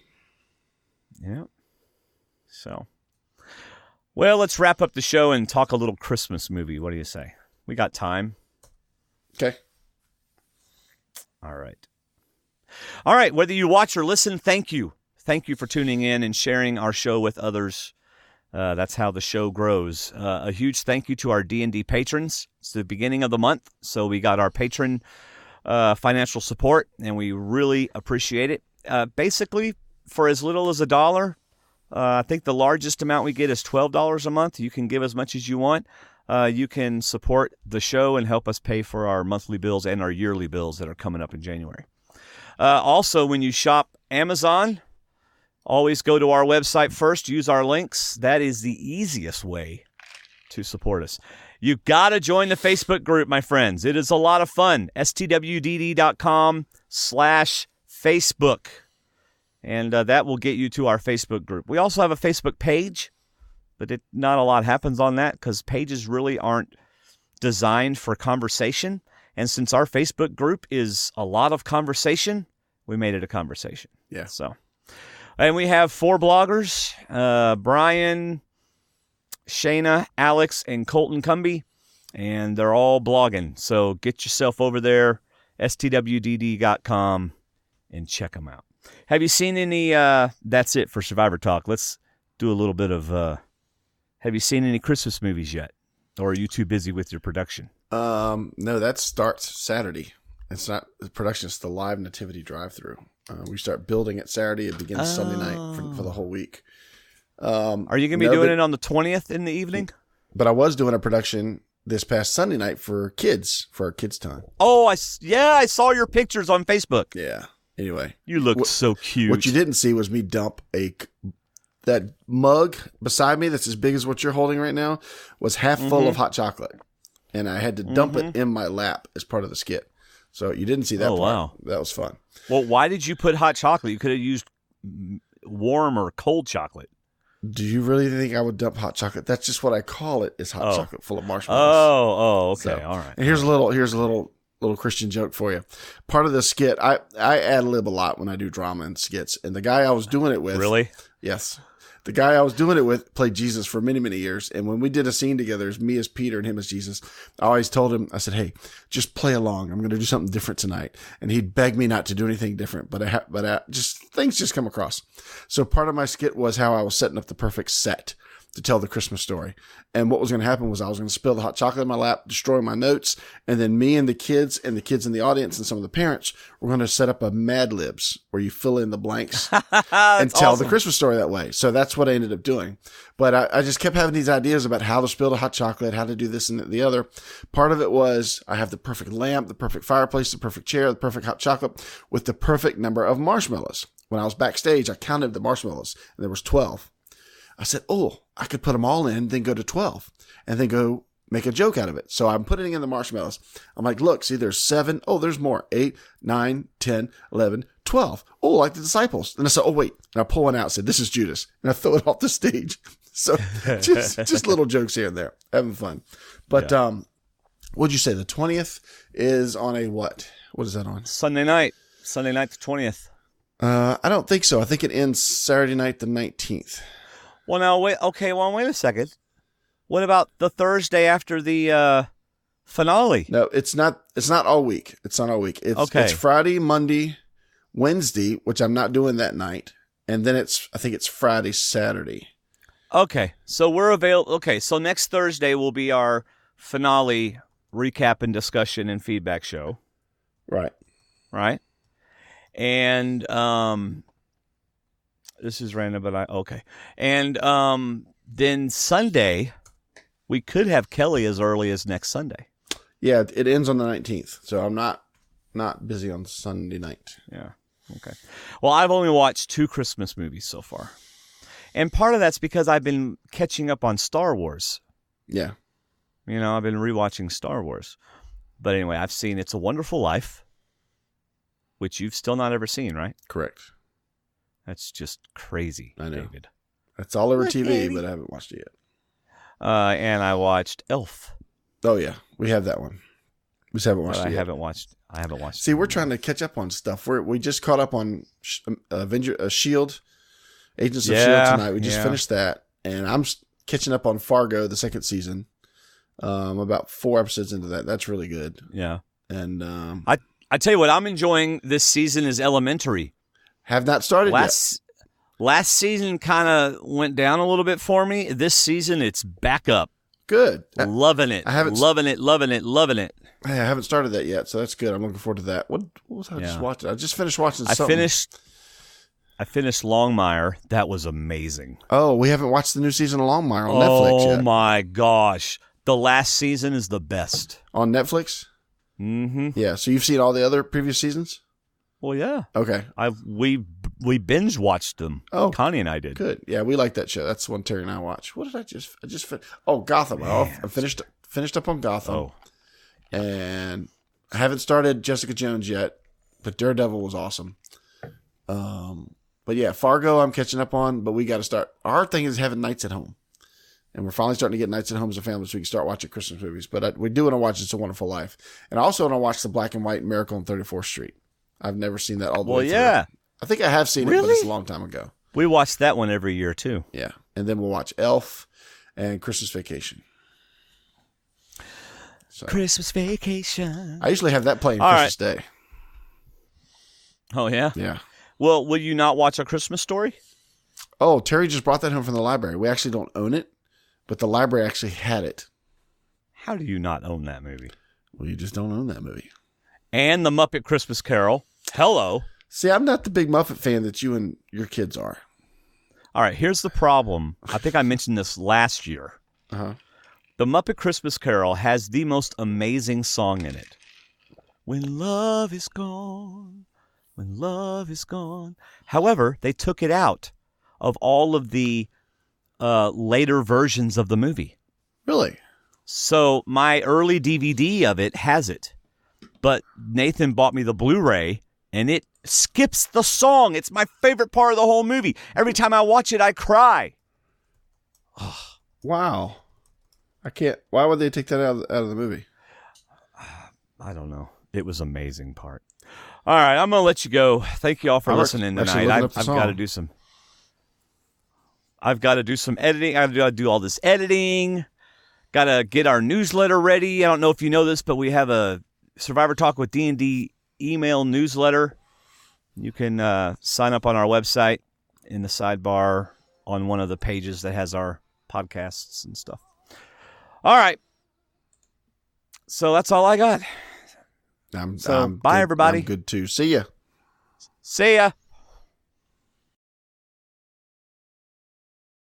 Yeah. So, well, let's wrap up the show and talk a little Christmas movie. What do you say? We got time. Okay. All right. All right. Whether you watch or listen, thank you. Thank you for tuning in and sharing our show with others. That's how the show grows. A huge thank you to our D&D patrons. It's the beginning of the month, so we got our patron financial support, and we really appreciate it. Basically, for as little as $1, I think the largest amount we get is $12 a month. You can give as much as you want. You can support the show and help us pay for our monthly bills and our yearly bills that are coming up in January. Also, when you shop Amazon, always go to our website first. Use our links. That is the easiest way to support us. You got to join the Facebook group, my friends. It is a lot of fun. stwdd.com/Facebook. And that will get you to our Facebook group. We also have a Facebook page, but not a lot happens on that because pages really aren't designed for conversation. And since our Facebook group is a lot of conversation, we made it a conversation. Yeah. So, and we have 4 bloggers, Brian, Shayna, Alex, and Colton Cumby, and they're all blogging. So get yourself over there, stwdd.com, and check them out. Have you seen any, that's it for Survivor Talk. Let's do a little bit of, have you seen any Christmas movies yet? Or are you too busy with your production? No, that starts Saturday. It's not the production, it's the live nativity drive-through. We start building it Saturday. It begins Sunday night for the whole week. Are you going to be doing it on the 20th in the evening? But I was doing a production this past Sunday night for kids, for our kids' time. Oh, I saw your pictures on Facebook. Yeah. Anyway, You looked so cute. what you didn't see was me dump that mug beside me that's as big as what you're holding right now was half full of hot chocolate, and I had to dump it in my lap as part of the skit. So you didn't see that part. Wow. That was fun. Well, why did you put hot chocolate? You could have used warm or cold chocolate. Do you really think I would dump hot chocolate? That's just what I call it, is hot chocolate full of marshmallows. Okay, So, all right. And here's a little Christian joke for you. Part of the skit, I ad-lib a lot when I do drama and skits, and the guy I was doing it with, Really? yes, the guy I was doing it with played Jesus for many, many years. And when we did a scene together, it's me as Peter and him as Jesus, I always told him, I said, hey, just play along. I'm going to do something different tonight. And he'd beg me not to do anything different, but things just come across. So part of my skit was how I was setting up the perfect set to tell the Christmas story. And what was going to happen was I was going to spill the hot chocolate in my lap, destroy my notes, and then me and the kids in the audience and some of the parents were going to set up a Mad Libs where you fill in the blanks and tell the Christmas story that way. So that's what I ended up doing. But I just kept having these ideas about how to spill the hot chocolate, how to do this and the other. Part of it was I have the perfect lamp, the perfect fireplace, the perfect chair, the perfect hot chocolate with the perfect number of marshmallows. When I was backstage, I counted the marshmallows and there was 12. I said, I could put them all in, then go to 12, and then go make a joke out of it. So I'm putting in the marshmallows. I'm like, look, see, there's 7. Oh, there's more. 8, 9, 10, 11, 12. Oh, like the disciples. And I said, wait. And I pull one out and said, this is Judas. And I throw it off the stage. So just little jokes here and there. Having fun. But what'd you say? The 20th is on a what? What is that on? Sunday night the 20th. I don't think so. I think it ends Saturday night the 19th. Well, now, wait. Okay, well, wait a second. What about the Thursday after the finale? No, it's not all week. It's not all week. It's Friday, Monday, Wednesday, which I'm not doing that night. And then I think it's Friday, Saturday. Okay, so we're available. Okay, so next Thursday will be our finale recap and discussion and feedback show. Right. And, this is random, but okay. And then Sunday, we could have Kelly as early as next Sunday. Yeah, it ends on the 19th, so I'm not busy on Sunday night. Yeah, okay. Well, I've only watched 2 Christmas movies so far. And part of that's because I've been catching up on Star Wars. Yeah. I've been rewatching Star Wars. But anyway, I've seen It's a Wonderful Life, which you've still not ever seen, right? Correct. That's just crazy, I know. David. It's all over TV, but I haven't watched it yet. And I watched Elf. Oh yeah, we have that one. We just haven't watched it yet. I haven't watched. See, we're trying to catch up on stuff. We just caught up on Shield, Agents of Shield tonight. We just finished that, and I'm catching up on Fargo, the second season. About 4 episodes into that. That's really good. Yeah. And I tell you what, I'm enjoying this season is Elementary. Have not started yet. Last season kind of went down a little bit for me. This season, it's back up. Good. Loving it. Loving it. Hey, I haven't started that yet, so that's good. I'm looking forward to that. What was I just watching? I just finished watching something. I finished Longmire. That was amazing. Oh, we haven't watched the new season of Longmire on Netflix yet. Oh, my gosh. The last season is the best. On Netflix? Mm-hmm. Yeah, so you've seen all the other previous seasons? Well, yeah. Okay. We binge watched them. Oh, Connie and I did. Good. Yeah, we like that show. That's the one Terry and I watch. What did I just Gotham. I finished up on Gotham. Oh. And I haven't started Jessica Jones yet, but Daredevil was awesome. But yeah, Fargo I'm catching up on, but we got to start. Our thing is having nights at home. And we're finally starting to get nights at home as a family so we can start watching Christmas movies. But we do want to watch It's a Wonderful Life. And I also want to watch the black and white Miracle on 34th Street. I've never seen that all the way through. Well, yeah. I think I have seen it, but it's a long time ago. We watch that one every year, too. Yeah. And then we'll watch Elf and Christmas Vacation. So, Christmas Vacation. I usually have that playing Christmas Day. Oh, yeah? Yeah. Well, will you not watch A Christmas Story? Oh, Terry just brought that home from the library. We actually don't own it, but the library actually had it. How do you not own that movie? Well, you just don't own that movie. And The Muppet Christmas Carol. Hello. See, I'm not the big Muppet fan that you and your kids are. All right, here's the problem. I think I mentioned this last year. Uh-huh. The Muppet Christmas Carol has the most amazing song in it. When love is gone, When love is gone. However, they took it out of all of the later versions of the movie. Really? So my early DVD of it has it. But Nathan bought me the Blu-ray, and it skips the song. It's my favorite part of the whole movie. Every time I watch it, I cry. Wow. I can't. Why would they take that out of the movie? I don't know. It was an amazing part. All right, I'm going to let you go. Thank you all for listening tonight. I've got to do some. I've got to do some editing. I've got to do all this editing. Got to get our newsletter ready. I don't know if you know this, but we have a Survivor Talk with D&D email newsletter. You can sign up on our website in the sidebar on one of the pages that has our podcasts and stuff. All right. So that's all I got. I'm bye, good. everybody. I'm good too. See ya. See ya.